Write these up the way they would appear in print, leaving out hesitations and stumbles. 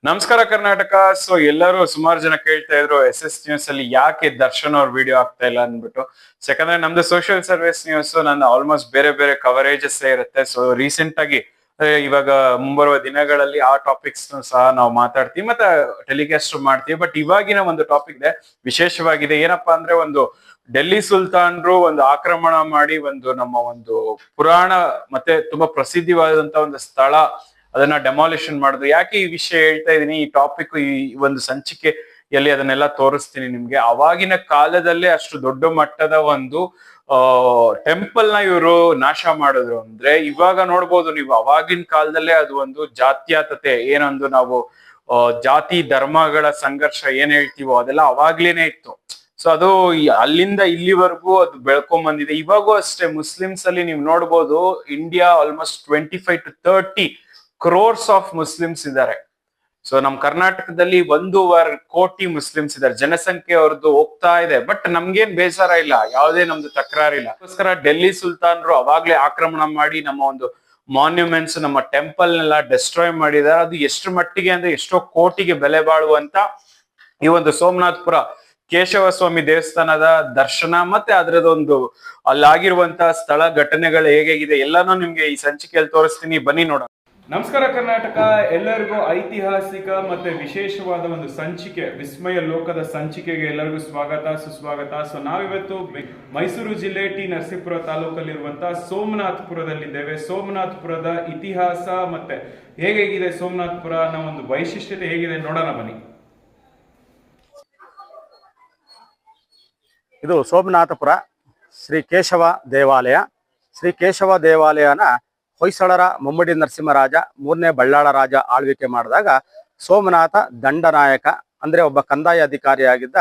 ನಮಸ್ಕಾರ ಕರ್ನಾಟಕ. ಸೊ ಎಲ್ಲರೂ ಸುಮಾರು ಜನ ಕೇಳ್ತಾ ಇದ್ರು SS ನ್ಯೂಸ್ ಅಲ್ಲಿ ಯಾಕೆ ದರ್ಶನ್ ಅವ್ರ ವಿಡಿಯೋ ಆಗ್ತಾ ಇಲ್ಲ ಅಂದ್ಬಿಟ್ಟು. ಯಾಕಂದ್ರೆ ನಮ್ದು ಸೋಷಿಯಲ್ ಸರ್ವಿಸ್ ನ್ಯೂಸ್ ನನ್ನ ಆಲ್ಮೋಸ್ಟ್ ಬೇರೆ ಬೇರೆ ಕವರೇಜಸ್ ಇರುತ್ತೆ. ಸೊ ರೀಸೆಂಟ್ ಆಗಿ ಇವಾಗ ಮುಂಬರುವ ದಿನಗಳಲ್ಲಿ ಆ ಟಾಪಿಕ್ಸ್ ಸಹ ನಾವು ಮಾತಾಡ್ತೀವಿ ಮತ್ತೆ ಟೆಲಿಕಾಸ್ಟ್ ಮಾಡ್ತೀವಿ. ಬಟ್ ಇವಾಗಿನ ಒಂದು ಟಾಪಿಕ್ ಇದೆ, ವಿಶೇಷವಾಗಿದೆ. ಏನಪ್ಪಾ ಅಂದ್ರೆ ಒಂದು ಡೆಲ್ಲಿ ಸುಲ್ತಾನ್ರು ಒಂದು ಆಕ್ರಮಣ ಮಾಡಿ ಒಂದು ನಮ್ಮ ಒಂದು ಪುರಾಣ ಮತ್ತೆ ತುಂಬಾ ಪ್ರಸಿದ್ಧವಾದಂತ ಒಂದು ಸ್ಥಳ ಅದನ್ನ ಡೆಮಾಲಿಷನ್ ಮಾಡುದು. ಯಾಕೆ ಈ ವಿಷಯ ಹೇಳ್ತಾ ಇದೀನಿ, ಈ ಟಾಪಿಕ್ ಈ ಒಂದು ಸಂಚಿಕೆಯಲ್ಲಿ ಅದನ್ನೆಲ್ಲ ತೋರಿಸ್ತೀನಿ ನಿಮ್ಗೆ. ಅವಾಗಿನ ಕಾಲದಲ್ಲೇ ಅಷ್ಟು ದೊಡ್ಡ ಮಟ್ಟದ ಒಂದು ಟೆಂಪಲ್ ನ ಇವರು ನಾಶ ಮಾಡಿದ್ರು ಅಂದ್ರೆ ಇವಾಗ ನೋಡ್ಬೋದು ನೀವು. ಅವಾಗಿನ ಕಾಲದಲ್ಲೇ ಅದು ಒಂದು ಜಾತ್ಯಾತತೆ ಏನೊಂದು ನಾವು ಜಾತಿ ಧರ್ಮಗಳ ಸಂಘರ್ಷ ಏನ್ ಹೇಳ್ತೀವೋ ಅದೆಲ್ಲ ಅವಾಗ್ಲೇನೆ ಇತ್ತು. ಸೊ ಅದು ಅಲ್ಲಿಂದ ಇಲ್ಲಿವರೆಗೂ ಅದು ಬೆಳ್ಕೊಂಡ್ ಬಂದಿದೆ. ಇವಾಗೂ ಅಷ್ಟೇ ಮುಸ್ಲಿಮ್ಸ್ ಅಲ್ಲಿ ನೀವು ನೋಡ್ಬೋದು, India almost 25 to 30 crores of Muslims ಇದ್ದಾರೆ. ಸೊ ನಮ್ ಕರ್ನಾಟಕದಲ್ಲಿ 1.25 ಕೋಟಿ ಮುಸ್ಲಿಮ್ಸ್ ಇದ್ದಾರೆ. ಜನಸಂಖ್ಯೆ ಅವ್ರದ್ದು ಹೋಗ್ತಾ ಇದೆ. ಬಟ್ ನಮ್ಗೇನ್ ಬೇಸರ ಇಲ್ಲ, ಯಾವುದೇ ನಮ್ದು ತಕರಾರಿಲ್ಲ. ಅದಕ್ಕೋಸ್ಕರ ಡೆಲ್ಲಿ ಸುಲ್ತಾನ್ರು ಅವಾಗ್ಲೇ ಆಕ್ರಮಣ ಮಾಡಿ ನಮ್ಮ ಒಂದು ಮಾನ್ಯುಮೆಂಟ್ಸ್, ನಮ್ಮ ಟೆಂಪಲ್ ನೆಲ್ಲ ಡೆಸ್ಟ್ರಾಯ್ ಮಾಡಿದ್ದಾರೆ. ಅದು ಎಷ್ಟು ಮಟ್ಟಿಗೆ ಅಂದ್ರೆ ಎಷ್ಟೋ ಕೋಟಿಗೆ ಬೆಲೆ ಬಾಳುವಂತ ಈ ಒಂದು ಸೋಮನಾಥಪುರ ಕೇಶವ ಸ್ವಾಮಿ ದೇವಸ್ಥಾನದ ದರ್ಶನ ಮತ್ತೆ ಅದರದೊಂದು ಅಲ್ಲಾಗಿರುವಂತ ಸ್ಥಳ ಘಟನೆಗಳು ಹೇಗಿದೆ ಎಲ್ಲಾನು ನಿಮ್ಗೆ ಈ ಸಂಚಿಕೆಯಲ್ಲಿ ತೋರಿಸ್ತೀನಿ, ಬನ್ನಿ ನೋಡೋಣ. ನಮಸ್ಕಾರ ಕರ್ನಾಟಕ, ಎಲ್ಲರಿಗೂ ಐತಿಹಾಸಿಕ ಮತ್ತೆ ವಿಶೇಷವಾದ ಒಂದು ಸಂಚಿಕೆ, ವಿಸ್ಮಯ ಲೋಕದ ಸಂಚಿಕೆಗೆ ಎಲ್ಲರಿಗೂ ಸ್ವಾಗತ ಸುಸ್ವಾಗತ. ಸೊ ನಾವಿವತ್ತು ಮೈಸೂರು ಜಿಲ್ಲೆ ಟಿ ನರಸೀಪುರ ತಾಲೂಕಲ್ಲಿರುವಂತಹ ಸೋಮನಾಥಪುರದಲ್ಲಿದ್ದೇವೆ. ಸೋಮನಾಥಪುರದ ಇತಿಹಾಸ ಮತ್ತೆ ಹೇಗಿದೆ ಸೋಮನಾಥಪುರ ಅನ್ನೋ ಒಂದು ವೈಶಿಷ್ಟ್ಯತೆ ಹೇಗಿದೆ ನೋಡೋಣ ಬನ್ನಿ. ಇದು ಸೋಮನಾಥಪುರ ಶ್ರೀ ಕೇಶವ ದೇವಾಲಯ. ಶ್ರೀ ಕೇಶವ ದೇವಾಲಯನ ಹೊಯ್ಸಳರ ಮುಮ್ಮಡಿ ನರಸಿಂಹರಾಜ 3ನೇ ಬಳ್ಳಾಳ ರಾಜ ಆಳ್ವಿಕೆ ಮಾಡಿದಾಗ ಸೋಮನಾಥ ದಂಡನಾಯಕ ಅಂದ್ರೆ ಒಬ್ಬ ಕಂದಾಯ ಅಧಿಕಾರಿಯಾಗಿದ್ದ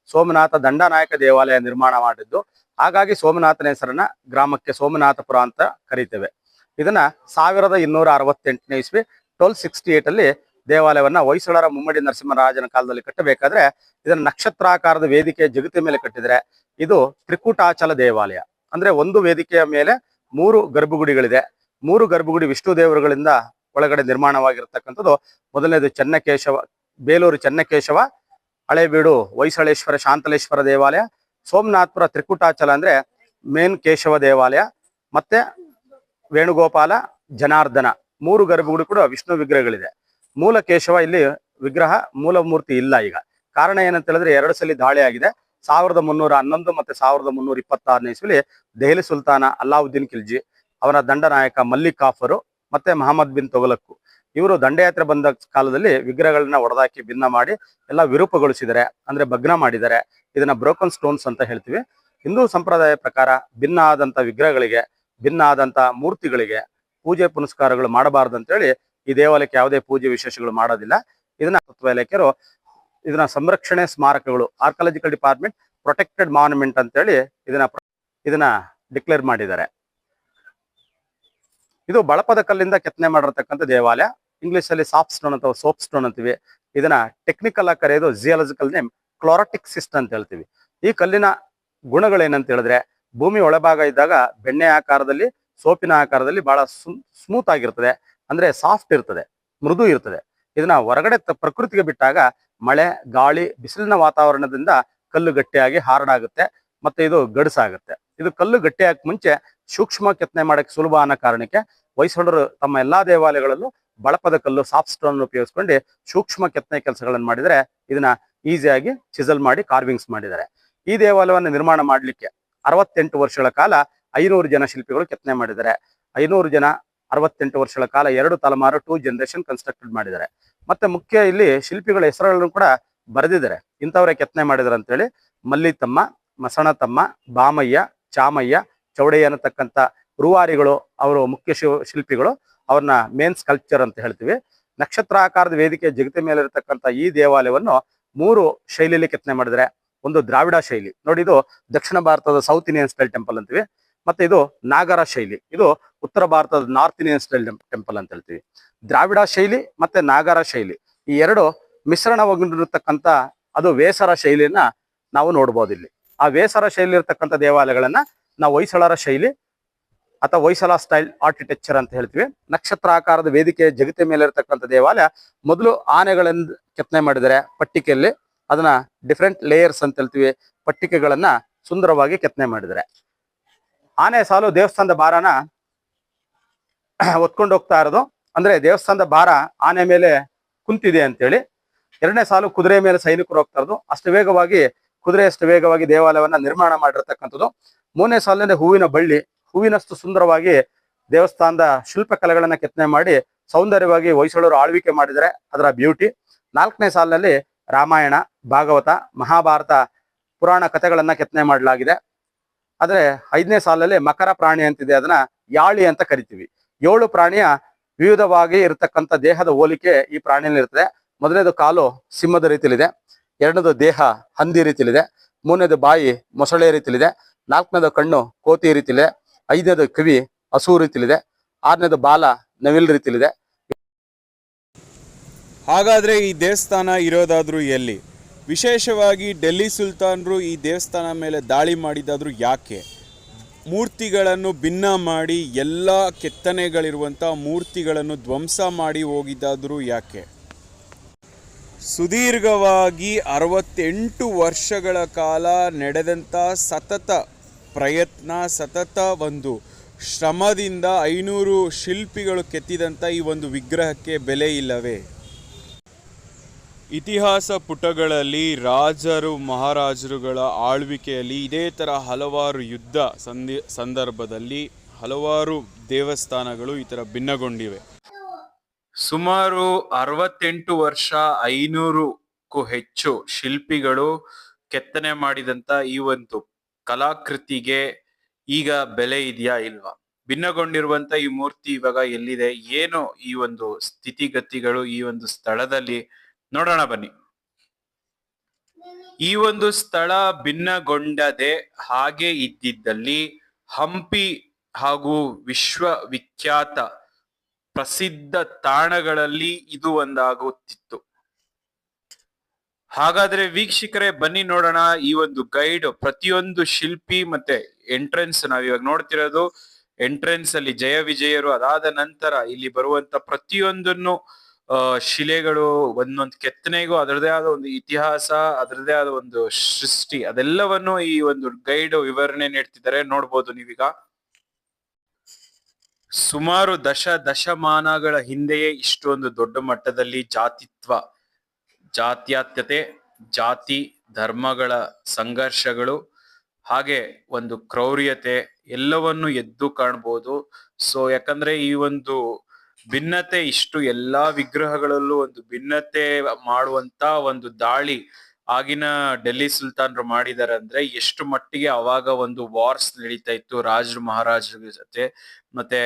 ಸೋಮನಾಥ ದಂಡನಾಯಕ ದೇವಾಲಯ ನಿರ್ಮಾಣ ಮಾಡಿದ್ದು. ಹಾಗಾಗಿ ಸೋಮನಾಥನ ಹೆಸರನ್ನ ಗ್ರಾಮಕ್ಕೆ ಸೋಮನಾಥಪುರ ಅಂತ ಕರೀತೇವೆ. ಇದನ್ನ 1268ನೇ ಇಸ್ವಿ 1268 ಅಲ್ಲಿ ದೇವಾಲಯವನ್ನ ಹೊಯ್ಸಳರ ಮುಮ್ಮಡಿ ನರಸಿಂಹರಾಜನ ಕಾಲದಲ್ಲಿ ಕಟ್ಟಬೇಕಾದ್ರೆ ಇದನ್ನ ನಕ್ಷತ್ರಾಕಾರದ ವೇದಿಕೆ ಜಗತಿ ಮೇಲೆ ಕಟ್ಟಿದ್ರೆ ಇದು ತ್ರಿಕೂಟಾಚಲ ದೇವಾಲಯ. ಅಂದ್ರೆ ಒಂದು ವೇದಿಕೆಯ ಮೇಲೆ 3 ಗರ್ಭಗುಡಿಗಳಿದೆ. 3 ಗರ್ಭಗುಡಿ ವಿಷ್ಣು ದೇವರುಗಳಿಂದ ಒಳಗಡೆ ನಿರ್ಮಾಣವಾಗಿರ್ತಕ್ಕಂಥದ್ದು. ಮೊದಲನೇದು ಚೆನ್ನಕೇಶವ, ಬೇಲೂರು ಚೆನ್ನಕೇಶವ, ಹಳೇಬೀಡು ಹೊಯ್ಸಳೇಶ್ವರ ಶಾಂತಲೇಶ್ವರ ದೇವಾಲಯ, ಸೋಮನಾಥಪುರ ತ್ರಿಕೂಟಾಚಲ ಅಂದ್ರೆ ಮೇನ್ ಕೇಶವ ದೇವಾಲಯ, ಮತ್ತೆ ವೇಣುಗೋಪಾಲ ಜನಾರ್ದನ 3 ಗರ್ಭಗುಡಿ ಕೂಡ ವಿಷ್ಣು ವಿಗ್ರಹಗಳಿದೆ. ಮೂಲ ಕೇಶವ ಇಲ್ಲಿ ವಿಗ್ರಹ ಮೂಲ ಮೂರ್ತಿ ಇಲ್ಲ. ಈಗ ಕಾರಣ ಏನಂತ ಹೇಳಿದ್ರೆ 2 ಸಲ ದಾಳಿ ಆಗಿದೆ. 1311 ಮತ್ತೆ 1326ನೇ ಇಸ್ವಿಲಿ ದೆಹಲಿ ಸುಲ್ತಾನ ಅಲ್ಲಾವುದ್ದೀನ್ ಖಿಲ್ಜಿ, ಅವರ ದಂಡನಾಯಕ ಮಲ್ಲಿಕ್ ಕಾಫರು ಮತ್ತೆ ಮಹಮ್ಮದ್ ಬಿನ್ ತೊಗಲಕ್ಕು ಇವರು ದಂಡಯಾತ್ರೆ ಬಂದ ಕಾಲದಲ್ಲಿ ವಿಗ್ರಹಗಳನ್ನ ಒಡೆದಾಕಿ ಭಿನ್ನ ಮಾಡಿ ಎಲ್ಲ ವಿರೂಪಗೊಳಿಸಿದ್ದಾರೆ, ಅಂದ್ರೆ ಭಗ್ನ ಮಾಡಿದ್ದಾರೆ. ಇದನ್ನ ಬ್ರೋಕನ್ ಸ್ಟೋನ್ಸ್ ಅಂತ ಹೇಳ್ತೀವಿ. ಹಿಂದೂ ಸಂಪ್ರದಾಯ ಪ್ರಕಾರ ಭಿನ್ನ ಆದಂತ ವಿಗ್ರಹಗಳಿಗೆ, ಭಿನ್ನ ಆದಂತ ಮೂರ್ತಿಗಳಿಗೆ ಪೂಜೆ ಪುನಸ್ಕಾರಗಳು ಮಾಡಬಾರ್ದು ಅಂತೇಳಿ ಈ ದೇವಾಲಯಕ್ಕೆ ಯಾವುದೇ ಪೂಜೆ ವಿಶೇಷಗಳು ಮಾಡೋದಿಲ್ಲ. ಇದನ್ನ ತತ್ವ ಇಲಾಖೆಯರು ಇದನ್ನ ಸಂರಕ್ಷಣೆ ಸ್ಮಾರಕಗಳು, ಆರ್ಕಾಲಜಿಕಲ್ ಡಿಪಾರ್ಟ್ಮೆಂಟ್ ಪ್ರೊಟೆಕ್ಟೆಡ್ ಮಾನ್ಯುಮೆಂಟ್ ಅಂತೇಳಿ ಇದನ್ನ ಡಿಕ್ಲೇರ್ ಮಾಡಿದ್ದಾರೆ. ಇದು ಬಳಪದ ಕಲ್ಲಿಂದ ಕೆತ್ತನೆ ಮಾಡಿರ್ತಕ್ಕಂಥ ದೇವಾಲಯ. ಇಂಗ್ಲಿಷ್ ಅಲ್ಲಿ ಸಾಫ್ಟ್ ಸ್ಟೋನ್ ಅಥವಾ ಸೋಪ್ ಸ್ಟೋನ್ ಅಂತೀವಿ. ಇದನ್ನ ಟೆಕ್ನಿಕಲ್ ಆಗಿ ಕರೆಯೋದು ಜಿಯಾಲಜಿಕಲ್ ನೇಮ್ ಕ್ಲೋರಾಟಿಕ್ ಸಿಸ್ಟ್ ಅಂತ ಹೇಳ್ತೀವಿ. ಈ ಕಲ್ಲಿನ ಗುಣಗಳೇನಂತ ಹೇಳಿದ್ರೆ, ಭೂಮಿ ಒಳಭಾಗ ಇದ್ದಾಗ ಬೆಣ್ಣೆ ಆಕಾರದಲ್ಲಿ, ಸೋಪಿನ ಆಕಾರದಲ್ಲಿ ಬಹಳ ಸ್ಮೂತ್ ಆಗಿರ್ತದೆ, ಅಂದ್ರೆ ಸಾಫ್ಟ್ ಇರ್ತದೆ, ಮೃದು ಇರ್ತದೆ. ಇದನ್ನ ಹೊರಗಡೆ ಪ್ರಕೃತಿಗೆ ಬಿಟ್ಟಾಗ ಮಳೆ, ಗಾಳಿ, ಬಿಸಿಲಿನ ವಾತಾವರಣದಿಂದ ಕಲ್ಲು ಗಟ್ಟಿಯಾಗಿ ಹಾರ್ಡಾಗುತ್ತೆ ಮತ್ತೆ ಇದು ಗಡಸಾಗುತ್ತೆ. ಇದು ಕಲ್ಲು ಗಟ್ಟಿಯಾಗಕ್ಕೆ ಮುಂಚೆ ಸೂಕ್ಷ್ಮ ಕೆತ್ತನೆ ಮಾಡಕ್ಕೆ ಸುಲಭ ಅನ್ನೋ ಕಾರಣಕ್ಕೆ ಹೊಯ್ಸಳರು ತಮ್ಮ ಎಲ್ಲಾ ದೇವಾಲಯಗಳಲ್ಲೂ ಬಳಪದ ಕಲ್ಲು ಸಾಫ್ಟ್ ಸ್ಟೋನ್ ಉಪಯೋಗಿಸ್ಕೊಂಡು ಸೂಕ್ಷ್ಮ ಕೆತ್ತನೆ ಕೆಲಸಗಳನ್ನು ಮಾಡಿದರೆ ಇದನ್ನ ಈಸಿಯಾಗಿ ಚಿಸಲ್ ಮಾಡಿ ಕಾರ್ವಿಂಗ್ಸ್ ಮಾಡಿದ್ದಾರೆ. ಈ ದೇವಾಲಯವನ್ನು ನಿರ್ಮಾಣ ಮಾಡಲಿಕ್ಕೆ 68 ವರ್ಷಗಳ ಕಾಲ 500 ಜನ ಶಿಲ್ಪಿಗಳು ಕೆತ್ತನೆ ಮಾಡಿದ್ದಾರೆ. 500 ಜನ 68 ವರ್ಷಗಳ ಕಾಲ 2 ತಲೆಮಾರು 2 ಜನರೇಷನ್ ಕನ್ಸ್ಟ್ರಕ್ಟೆಡ್ ಮಾಡಿದ್ದಾರೆ. ಮತ್ತೆ ಮುಖ್ಯ ಇಲ್ಲಿ ಶಿಲ್ಪಿಗಳ ಹೆಸರುಗಳನ್ನು ಕೂಡ ಬರೆದಿದ್ದಾರೆ. ಇಂಥವರೇ ಕೆತ್ತನೆ ಮಾಡಿದಾರೆ ಅಂತೇಳಿ ಮಲ್ಲಿತಮ್ಮ, ಮಸಣತಮ್ಮ, ಬಾಮಯ್ಯ, ಚಾಮಯ್ಯ, ಚೌಡಯ್ಯ ಅನ್ನತಕ್ಕಂಥ ರೂವಾರಿಗಳು ಅವರು ಮುಖ್ಯ ಶಿಲ್ಪಿಗಳು. ಅವ್ರನ್ನ ಮೇನ್ ಸ್ಕಲ್ಪ್ಚರ್ ಅಂತ ಹೇಳ್ತೀವಿ. ನಕ್ಷತ್ರಾಕಾರದ ವೇದಿಕೆ ಜಗತಿ ಮೇಲೆ ಇರತಕ್ಕಂಥ ಈ ದೇವಾಲಯವನ್ನು 3 ಶೈಲಿಯಲ್ಲಿ ಕೆತ್ತನೆ ಮಾಡಿದರೆ. ಒಂದು ದ್ರಾವಿಡ ಶೈಲಿ, ನೋಡಿ ಇದು ದಕ್ಷಿಣ ಭಾರತದ ಸೌತ್ ಇಂಡಿಯನ್ ಸ್ಟೈಲ್ ಟೆಂಪಲ್ ಅಂತೀವಿ. ಮತ್ತೆ ಇದು ನಾಗರ ಶೈಲಿ, ಇದು ಉತ್ತರ ಭಾರತದ ನಾರ್ತ್ ಇಂಡಿಯನ್ ಸ್ಟೈಲ್ ಟೆಂಪಲ್ ಅಂತ ಹೇಳ್ತೀವಿ. ದ್ರಾವಿಡ ಶೈಲಿ ಮತ್ತೆ ನಾಗರ ಶೈಲಿ ಈ 2 ಮಿಶ್ರಣವಾಗಿರತಕ್ಕಂಥ ಅದು ವೇಸರ ಶೈಲಿಯನ್ನ ನಾವು ನೋಡ್ಬೋದು ಇಲ್ಲಿ. ಆ ವೇಸರ ಶೈಲಿ ಇರತಕ್ಕಂಥ ದೇವಾಲಯಗಳನ್ನ ನಾವು ಹೊಯ್ಸಳರ ಶೈಲಿ, ಅಥವಾ ಹೊಯ್ಸಳ ಸ್ಟೈಲ್ ಆರ್ಕಿಟೆಕ್ಚರ್ ಅಂತ ಹೇಳ್ತೀವಿ. ನಕ್ಷತ್ರ ಆಕಾರದ ವೇದಿಕೆ ಜಗತಿ ಮೇಲೆ ಇರತಕ್ಕಂಥ ದೇವಾಲಯ. ಮೊದಲು ಆನೆಗಳಿಂದ ಕೆತ್ತನೆ ಮಾಡಿದರೆ ಪಟ್ಟಿಕೆಯಲ್ಲಿ, ಅದನ್ನ ಡಿಫ್ರೆಂಟ್ ಲೇಯರ್ಸ್ ಅಂತ ಹೇಳ್ತೀವಿ, ಪಟ್ಟಿಕೆಗಳನ್ನ ಸುಂದರವಾಗಿ ಕೆತ್ತನೆ ಮಾಡಿದರೆ. ಆನೆ ಸಾಲು ದೇವಸ್ಥಾನದ ಭಾರನ ಹೊತ್ಕೊಂಡು ಹೋಗ್ತಾ ಇರೋದು, ಅಂದ್ರೆ ದೇವಸ್ಥಾನದ ಭಾರ ಆನೆ ಮೇಲೆ ಕುಂತಿದೆ ಅಂತೇಳಿ. ಎರಡನೇ ಸಾಲು ಕುದುರೆ ಮೇಲೆ ಸೈನಿಕರು ಹೋಗ್ತಾ ಇರೋದು, ಅಷ್ಟು ವೇಗವಾಗಿ ಕುದುರೆಯಷ್ಟು ವೇಗವಾಗಿ ದೇವಾಲಯವನ್ನ ನಿರ್ಮಾಣ ಮಾಡಿರ್ತಕ್ಕಂಥದ್ದು. ಮೂರನೇ ಸಾಲಿನಲ್ಲಿ ಹೂವಿನ ಬಳ್ಳಿ, ಹೂವಿನಷ್ಟು ಸುಂದರವಾಗಿ ದೇವಸ್ಥಾನದ ಶಿಲ್ಪಕಲೆಗಳನ್ನ ಕೆತ್ತನೆ ಮಾಡಿ ಸೌಂದರ್ಯವಾಗಿ ಹೊಯ್ಸಳರು ಆಳ್ವಿಕೆ ಮಾಡಿದರೆ ಅದರ ಬ್ಯೂಟಿ. ನಾಲ್ಕನೇ ಸಾಲಿನಲ್ಲಿ ರಾಮಾಯಣ, ಭಾಗವತ, ಮಹಾಭಾರತ ಪುರಾಣ ಕಥೆಗಳನ್ನ ಕೆತ್ತನೆ ಮಾಡಲಾಗಿದೆ. ಆದ್ರೆ ಐದನೇ ಸಾಲಲ್ಲಿ ಮಕರ ಪ್ರಾಣಿ ಅಂತಿದೆ, ಅದನ್ನ ಯಾಳಿ ಅಂತ ಕರಿತೀವಿ. 7 ಪ್ರಾಣಿಯ ವಿವಿಧವಾಗಿ ಇರತಕ್ಕಂಥ ದೇಹದ ಹೋಲಿಕೆ ಈ ಪ್ರಾಣಿಯಲ್ಲಿ ಇರ್ತದೆ. ಮೊದಲನೇದು ಕಾಲು ಸಿಂಹದ ರೀತಿಲಿದೆ, ಎರಡನೇದು ದೇಹ ಹಂದಿ ರೀತಿಲಿದೆ, ಮೂರನೇದು ಬಾಯಿ ಮೊಸಳೆ ರೀತಿಲಿದೆ, ನಾಲ್ಕನೇದು ಕಣ್ಣು ಕೋತಿ ರೀತಿಲಿದೆ, ಐದನೇದು ಕಿವಿ ಹಸು ರೀತಿಲಿದೆ, ಆರನೇದು ಬಾಲ ನವಿಲ್ ರೀತಿಲಿದೆ. ಹಾಗಾದರೆ ಈ ದೇವಸ್ಥಾನ ಇರೋದಾದ್ರೂ ಎಲ್ಲಿ? ವಿಶೇಷವಾಗಿ ಡೆಲ್ಲಿ ಸುಲ್ತಾನರು ಈ ದೇವಸ್ಥಾನ ಮೇಲೆ ದಾಳಿ ಮಾಡಿದಾದ್ರೂ ಯಾಕೆ? ಮೂರ್ತಿಗಳನ್ನು ಭಿನ್ನ ಮಾಡಿ ಎಲ್ಲ ಕೆತ್ತನೆಗಳಿರುವಂಥ ಮೂರ್ತಿಗಳನ್ನು ಧ್ವಂಸ ಮಾಡಿ ಹೋಗಿದ್ದಾದರೂ ಯಾಕೆ? ಸುದೀರ್ಘವಾಗಿ 68 ವರ್ಷಗಳ ಕಾಲ ನಡೆದಂಥ ಸತತ ಪ್ರಯತ್ನ, ಸತತ ಒಂದು ಶ್ರಮದಿಂದ 500 ಶಿಲ್ಪಿಗಳು ಕೆತ್ತಿದಂಥ ಈ ಒಂದು ವಿಗ್ರಹಕ್ಕೆ ಬೆಲೆ ಇಲ್ಲವೇ? ಇತಿಹಾಸ ಪುಟಗಳಲ್ಲಿ ರಾಜರು ಮಹಾರಾಜರುಗಳ ಆಳ್ವಿಕೆಯಲ್ಲಿ ಇದೇ ಥರ ಹಲವಾರು ಯುದ್ಧ ಸಂದರ್ಭದಲ್ಲಿ ಹಲವಾರು ದೇವಸ್ಥಾನಗಳು ಈ ಥರ ಭಿನ್ನಗೊಂಡಿವೆ. ಸುಮಾರು 68 ವರ್ಷ 500ಕ್ಕೂ ಹೆಚ್ಚು ಶಿಲ್ಪಿಗಳು ಕೆತ್ತನೆ ಮಾಡಿದಂತ ಈ ಒಂದು ಕಲಾಕೃತಿಗೆ ಈಗ ಬೆಲೆ ಇದೆಯಾ ಇಲ್ವಾ? ಭಿನ್ನಗೊಂಡಿರುವಂತ ಈ ಮೂರ್ತಿ ಇವಾಗ ಎಲ್ಲಿದೆ, ಏನು ಈ ಒಂದು ಸ್ಥಿತಿಗತಿಗಳು ಈ ಒಂದು ಸ್ಥಳದಲ್ಲಿ ನೋಡೋಣ ಬನ್ನಿ. ಈ ಒಂದು ಸ್ಥಳ ಭಿನ್ನಗೊಂಡದೆ ಹಾಗೆ ಇದ್ದಿದ್ದಲ್ಲಿ ಹಂಪಿ ಹಾಗೂ ವಿಶ್ವವಿಖ್ಯಾತ ಪ್ರಸಿದ್ಧ ತಾಣಗಳಲ್ಲಿ ಇದು ಒಂದಾಗುತ್ತಿತ್ತು. ಹಾಗಾದ್ರೆ ವೀಕ್ಷಕರೇ ಬನ್ನಿ ನೋಡೋಣ. ಈ ಒಂದು ಗೈಡ್ ಪ್ರತಿಯೊಂದು ಶಿಲ್ಪಿ ಮತ್ತೆ ಎಂಟ್ರೆನ್ಸ್, ನಾವಿವಾಗ ನೋಡ್ತಿರೋದು ಎಂಟ್ರೆನ್ಸ್ ಅಲ್ಲಿ ಜಯ ವಿಜಯರು, ಅದಾದ ನಂತರ ಇಲ್ಲಿ ಬರುವಂತ ಪ್ರತಿಯೊಂದನ್ನು ಶಿಲೆಗಳು, ಒಂದೊಂದು ಕೆತ್ತನೆಗೂ ಅದರದೇ ಆದ ಒಂದು ಇತಿಹಾಸ, ಅದರದೇ ಆದ ಒಂದು ಸೃಷ್ಟಿ, ಅದೆಲ್ಲವನ್ನು ಈ ಒಂದು ಗೈಡ್ ವಿವರಣೆ ನೀಡ್ತಿದ್ದಾರೆ. ನೋಡ್ಬೋದು ನೀವೀಗ. ಸುಮಾರು ದಶಮಾನಗಳ ಹಿಂದೆಯೇ ಇಷ್ಟೊಂದು ದೊಡ್ಡ ಮಟ್ಟದಲ್ಲಿ ಜಾತ್ಯತೀತತೆ, ಜಾತಿ ಧರ್ಮಗಳ ಸಂಘರ್ಷಗಳು, ಹಾಗೆ ಒಂದು ಕ್ರೌರ್ಯತೆ ಎಲ್ಲವನ್ನು ಎದ್ದು ಕಾಣ್ಬೋದು. ಸೊ ಯಾಕಂದ್ರೆ ಈ ಒಂದು ಭಿನ್ನತೆ, ಇಷ್ಟು ಎಲ್ಲಾ ವಿಗ್ರಹಗಳಲ್ಲೂ ಒಂದು ಭಿನ್ನತೆ ಮಾಡುವಂತ ಒಂದು ದಾಳಿ ಆಗಿನ ಡೆಲ್ಲಿ ಸುಲ್ತಾನರು ಮಾಡಿದಾರೆ ಅಂದ್ರೆ ಎಷ್ಟು ಮಟ್ಟಿಗೆ ಅವಾಗ ಒಂದು ವಾರ್ಸ್ ನಡೀತಾ ಇತ್ತು ರಾಜರು ಮಹಾರಾಜರ ಜೊತೆ. ಮತ್ತೆ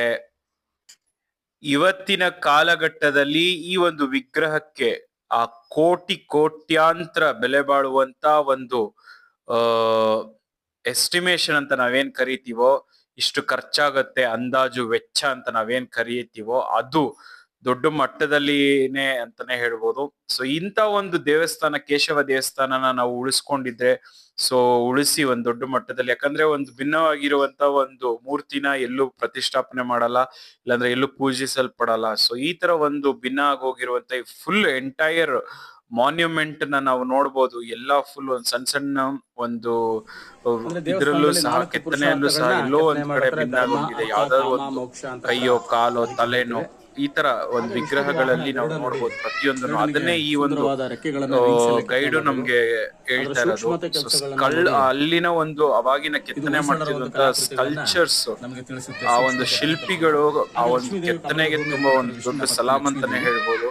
ಇವತ್ತಿನ ಕಾಲಘಟ್ಟದಲ್ಲಿ ಈ ಒಂದು ವಿಗ್ರಹಕ್ಕೆ ಆ ಕೋಟ್ಯಾಂತರ ಬೆಲೆ ಬಾಳುವಂತ ಒಂದು ಎಸ್ಟಿಮೇಶನ್ ಅಂತ ನಾವೇನ್ ಕರಿತೀವೋ, ಇಷ್ಟು ಖರ್ಚಾಗತ್ತೆ ಅಂದಾಜು ವೆಚ್ಚ ಅಂತ ನಾವೇನ್ ಕರೀತೀವೋ ಅದು ದೊಡ್ಡ ಮಟ್ಟದಲ್ಲಿನೇ ಅಂತಾನೆ ಹೇಳ್ಬೋದು. ಸೊ ಇಂಥ ಒಂದು ದೇವಸ್ಥಾನ, ಕೇಶವ ದೇವಸ್ಥಾನನ ನಾವು ಉಳಿಸ್ಕೊಂಡಿದ್ರೆ, ಸೊ ಉಳಿಸಿ ಒಂದ್ ದೊಡ್ಡ ಮಟ್ಟದಲ್ಲಿ, ಯಾಕಂದ್ರೆ ಒಂದು ಭಿನ್ನವಾಗಿರುವಂತ ಒಂದು ಮೂರ್ತಿನ ಎಲ್ಲೂ ಪ್ರತಿಷ್ಠಾಪನೆ ಮಾಡಲ್ಲ, ಇಲ್ಲಾಂದ್ರೆ ಎಲ್ಲೂ ಪೂಜಿಸಲ್ಪಡಲ್ಲ. ಸೊ ಈ ತರ ಒಂದು ಭಿನ್ನ ಆಗೋಗಿರುವಂತ ಫುಲ್ ಎಂಟೈರ್ ಮಾನ್ಯುಮೆಂಟ್ ನ ನಾವು ನೋಡ್ಬೋದು. ಎಲ್ಲಾ ಫುಲ್ ಒಂದ್ ಸಣ್ಣ ಒಂದು ಇದ್ರಲ್ಲೂ ಸಹ, ಕೆತ್ತನೆಯಲ್ಲೂ ಸಹ ಎಲ್ಲೋ ಒಂದ್ ಕಡೆ ಭಿನ್ನ ಆಗೋಗಿದೆ. ಯಾವ್ದಾದ್ರು ಒಂದು ಕೈಯೋ ಕಾಲೋ ತಲೆನೋ ಈ ತರ ಒಂದು ವಿಗ್ರಹಗಳಲ್ಲಿ ನಾವು ನೋಡ್ಬೋದು ಪ್ರತಿಯೊಂದನ್ನು. ಅದನ್ನೇ ಈ ಒಂದು ಗೈಡು ನಮ್ಗೆ ಹೇಳ್ತಾ ಇರೋದು. ಅಲ್ಲಿನ ಒಂದು ಅವಾಗಿನ ಕೆತ್ತನೆ ಮಾಡ್ತಿರುವಂತ ಸ್ಕಲ್ಚರ್ಸ್, ಆ ಒಂದು ಶಿಲ್ಪಿಗಳು ಆ ಒಂದು ಕೆತ್ತನೆಗೆ ತುಂಬಾ ಒಂದು ದೊಡ್ಡ ಸಲಾಮ್ ಅಂತಾನೆ ಹೇಳ್ಬೋದು.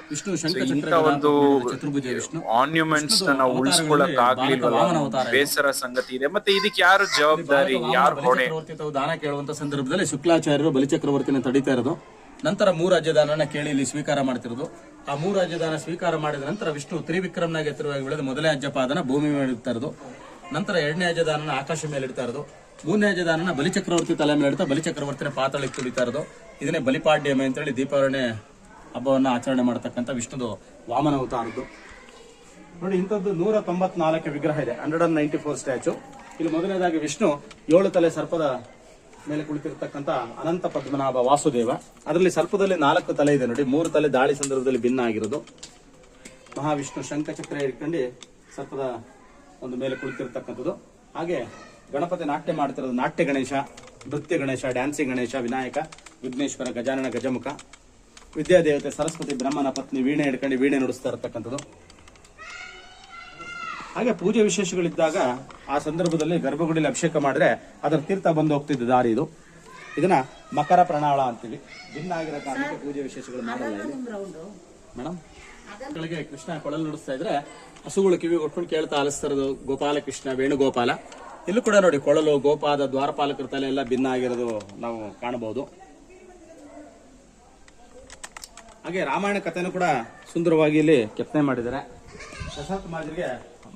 ಇಂತ ಒಂದು ಮಾನ್ಯುಮೆಂಟ್ಸ್ ನಾವು ಉಳಿಸ್ಕೊಳಕ್ ಆಗ್ಲಿಲ್ವಲ್ಲ, ಬೇಸರ ಸಂಗತಿ ಇದೆ. ಮತ್ತೆ ಇದಕ್ಕೆ ಯಾರು ಜವಾಬ್ದಾರಿ, ಯಾರು ಹೊಣೆ? ದಾನ ಕೇಳುವಂತ ಸಂದರ್ಭದಲ್ಲಿ ಶುಕ್ಲಾಚಾರ್ಯರು ಬಲಿಚಕ್ರವರ್ತಿನ ತಡೀತಾ ಇರೋದು. ನಂತರ 3 ರಾಜ್ಯದಾನನ ಕೇಳಿ ಇಲ್ಲಿ ಸ್ವೀಕಾರ ಮಾಡ್ತಿರೋದು. ಆ 3 ರಾಜ್ಯದಾನ ಸ್ವೀಕಾರ ಮಾಡಿದ ನಂತರ ವಿಷ್ಣು ತ್ರಿವಿಕ್ರಮನಾಗಿ ಎತ್ತರವಾಗಿ ಬೆಳೆದು ಮೊದಲನೇ ಅಜ್ಜಪಾದನ ಭೂಮಿ ಮೇಲೆ ಇಡ್ತಾ ಇರೋದು. ನಂತರ 2ನೇ ಅಜ್ಜದಾನನ ಆಕಾಶ ಮೇಲೆ ಇಡ್ತಾ ಇರೋದು. 3ನೇ ಅಜ್ಜದಾನನ ಬಲಿಚಕ್ರವರ್ತಿ ತಲೆ ಮೇಲೆ ಇಡ್ತಾ ಬಲಿಚಕ್ರವರ್ತಿನ ಪಾತಾಳಕ್ಕೆ ತುಳಿತಾ ಇರೋದು. ಇದನ್ನೇ ಬಲಿಪಾಡ್ಯಮಿ ಅಂತೇಳಿ ದೀಪಾವಳಿ ಹಬ್ಬವನ್ನ ಆಚರಣೆ ಮಾಡತಕ್ಕಂಥ ವಿಷ್ಣುದು ವಾಮನ ಅವತಾರದ್ದು. ನೋಡಿ, ಇಂಥದ್ದು 194 ವಿಗ್ರಹ ಇದೆ, 194 ಸ್ಟ್ಯಾಚು. ಇಲ್ಲಿ ಮೊದಲನೇದಾಗಿ ವಿಷ್ಣು 7 ತಲೆ ಸರ್ಪದ ಮೇಲೆ ಕುಳಿತಿರ್ತಕ್ಕಂಥ ಅನಂತ ಪದ್ಮನಾಭ ವಾಸುದೇವ. ಅದರಲ್ಲಿ ಸರ್ಪದಲ್ಲಿ 4 ತಲೆ ಇದೆ ನೋಡಿ, 3 ತಲೆ ದಾಳಿ ಸಂದರ್ಭದಲ್ಲಿ ಭಿನ್ನ ಆಗಿರೋದು. ಮಹಾವಿಷ್ಣು ಶಂಖಚಕ್ರ ಹಿಡ್ಕೊಂಡು ಸರ್ಪದ ಒಂದು ಮೇಲೆ ಕುಳಿತಿರ್ತಕ್ಕಂಥದ್ದು. ಹಾಗೆ ಗಣಪತಿ ನಾಟ್ಯ ಮಾಡ್ತಿರೋದು ನಾಟ್ಯ ಗಣೇಶ, ನೃತ್ಯ ಗಣೇಶ, ಡ್ಯಾನ್ಸಿಂಗ್ ಗಣೇಶ, ವಿನಾಯಕ, ವಿಘ್ನೇಶ್ವರ, ಗಜಾನನ, ಗಜಮುಖ, ವಿದ್ಯಾದೇವತೆ ಸರಸ್ವತಿ ಬ್ರಹ್ಮನ ಪತ್ನಿ ವೀಣೆ ಹಿಡ್ಕೊಂಡು ವೀಣೆ ನುಡಿಸ್ತಾ ಇರತಕ್ಕಂಥದ್ದು. ಹಾಗೆ ಪೂಜೆ ವಿಶೇಷಗಳಿದ್ದಾಗ ಆ ಸಂದರ್ಭದಲ್ಲಿ ಗರ್ಭಗುಡಿಯಲ್ಲಿ ಅಭಿಷೇಕ ಮಾಡಿದ್ರೆ ಅದರ ತೀರ್ಥ ಬಂದು ಹೋಗ್ತಿದ್ದ ದಾರಿ ಇದು. ಇದನ್ನ ಮಕರ ಪ್ರಣಾಳ ಅಂತೀವಿ. ಭಿನ್ನ ಆಗಿರೋ ಕಾರಣಕ್ಕೆ ಪೂಜೆ ವಿಶೇಷಗಳು ಮಾಡಲ್ಲ ಮೇಡಮ್. ಮಕ್ಕಳಿಗೆ ಕೃಷ್ಣ ಕೊಳಲು ನುಡಿಸ್ತಾ ಇದ್ರೆ ಹಸುಗಳು ಕಿವಿ ಕೊಟ್ಕೊಂಡು ಕೇಳ್ತಾ ಆಲಿಸ್ತಾ ಇರೋದು ಗೋಪಾಲ ಕೃಷ್ಣ, ವೇಣುಗೋಪಾಲ. ಇಲ್ಲೂ ಕೂಡ ನೋಡಿ ಕೊಳಲು, ಗೋಪಾದ, ದ್ವಾರಪಾಲಕರ ತಲೆ ಎಲ್ಲ ಭಿನ್ನ ಆಗಿರೋದು ನಾವು ಕಾಣಬಹುದು. ಹಾಗೆ ರಾಮಾಯಣ ಕಥೆನೂ ಕೂಡ ಸುಂದರವಾಗಿ ಇಲ್ಲಿ ಕೆತ್ತನೆ ಮಾಡಿದ್ದಾರೆ. ದಶರಥ ಮಹಾರಾಜರಿಗೆ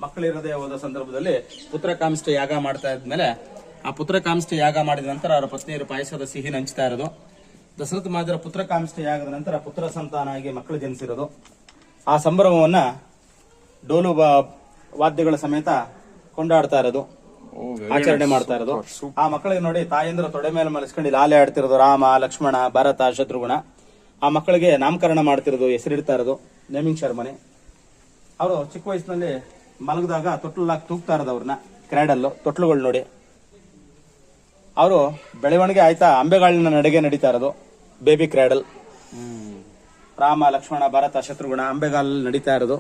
ಮಕ್ಕಳಿರದೇ ಹೋದ ಸಂದರ್ಭದಲ್ಲಿ ಪುತ್ರ ಕಾಮಿಷ್ಠ ಯಾಗ ಮಾಡ್ತಾ ಇದ್ಮೇಲೆ ಆ ಪುತ್ರ ಕಾಮಿಷ್ಠ ಯಾಗ ಮಾಡಿದ ನಂತರ ಅವರ ಪತ್ನಿಯರು ಪಾಯಸದ ಸಿಹಿ ಹಂಚ್ತಾ ಇರೋದು. ದಶರಥ ಮಹಾರಾಜರ ಪುತ್ರ ಕಾಮಿಷ್ಠ ಯಾಗದ ನಂತರ ಪುತ್ರ ಸಂತಾನ ಆಗಿ ಮಕ್ಕಳು ಜನಿಸಿರೋದು. ಆ ಸಂಭ್ರಮವನ್ನ ಡೋಲು ವಾದ್ಯಗಳ ಸಮೇತ ಕೊಂಡಾಡ್ತಾ ಇರೋದು, ಆಚರಣೆ ಮಾಡ್ತಾ ಇರೋದು. ಆ ಮಕ್ಕಳಿಗೆ ನೋಡಿ ತಾಯಂದ್ರ ತೊಡೆ ಮೇಲೆ ಮಲಸ್ಕೊಂಡು ಲಾಲೆ ಆಡ್ತಿರೋದು ರಾಮ, ಲಕ್ಷ್ಮಣ, ಭರತ, ಶತ್ರುಘ್ನ. ಆ ಮಕ್ಕಳಿಗೆ ನಾಮಕರಣ ಮಾಡ್ತಿರೋದು, ಹೆಸರಿಡ್ತಾ ಇರೋದು, ನೇಮಿಂಗ್ ಸೆರೆಮನಿ. ಅವರು ಚಿಕ್ಕ ವಯಸ್ಸಿನಲ್ಲಿ ಮಲಗಿದಾಗ ತೊಟ್ಲಾಗಿ ತೂಗ್ತಾ ಇರೋದು ಅವ್ರನ್ನ, ಕ್ರ್ಯಾಡಲ್ಲು ತೊಟ್ಲುಗಳು ನೋಡಿ. ಅವರು ಬೆಳವಣಿಗೆ ಆಯ್ತಾ ಅಂಬೆಗಾಳಿನ ನಡೆಗೆ ನಡೀತಾ ಇರೋದು, ಬೇಬಿ ಕ್ರ್ಯಾಡಲ್. ರಾಮ, ಲಕ್ಷ್ಮಣ, ಭರತ, ಶತ್ರುಘ್ನ ಅಂಬೆಗಾಲಲ್ಲಿ ನಡೀತಾ ಇರೋದು.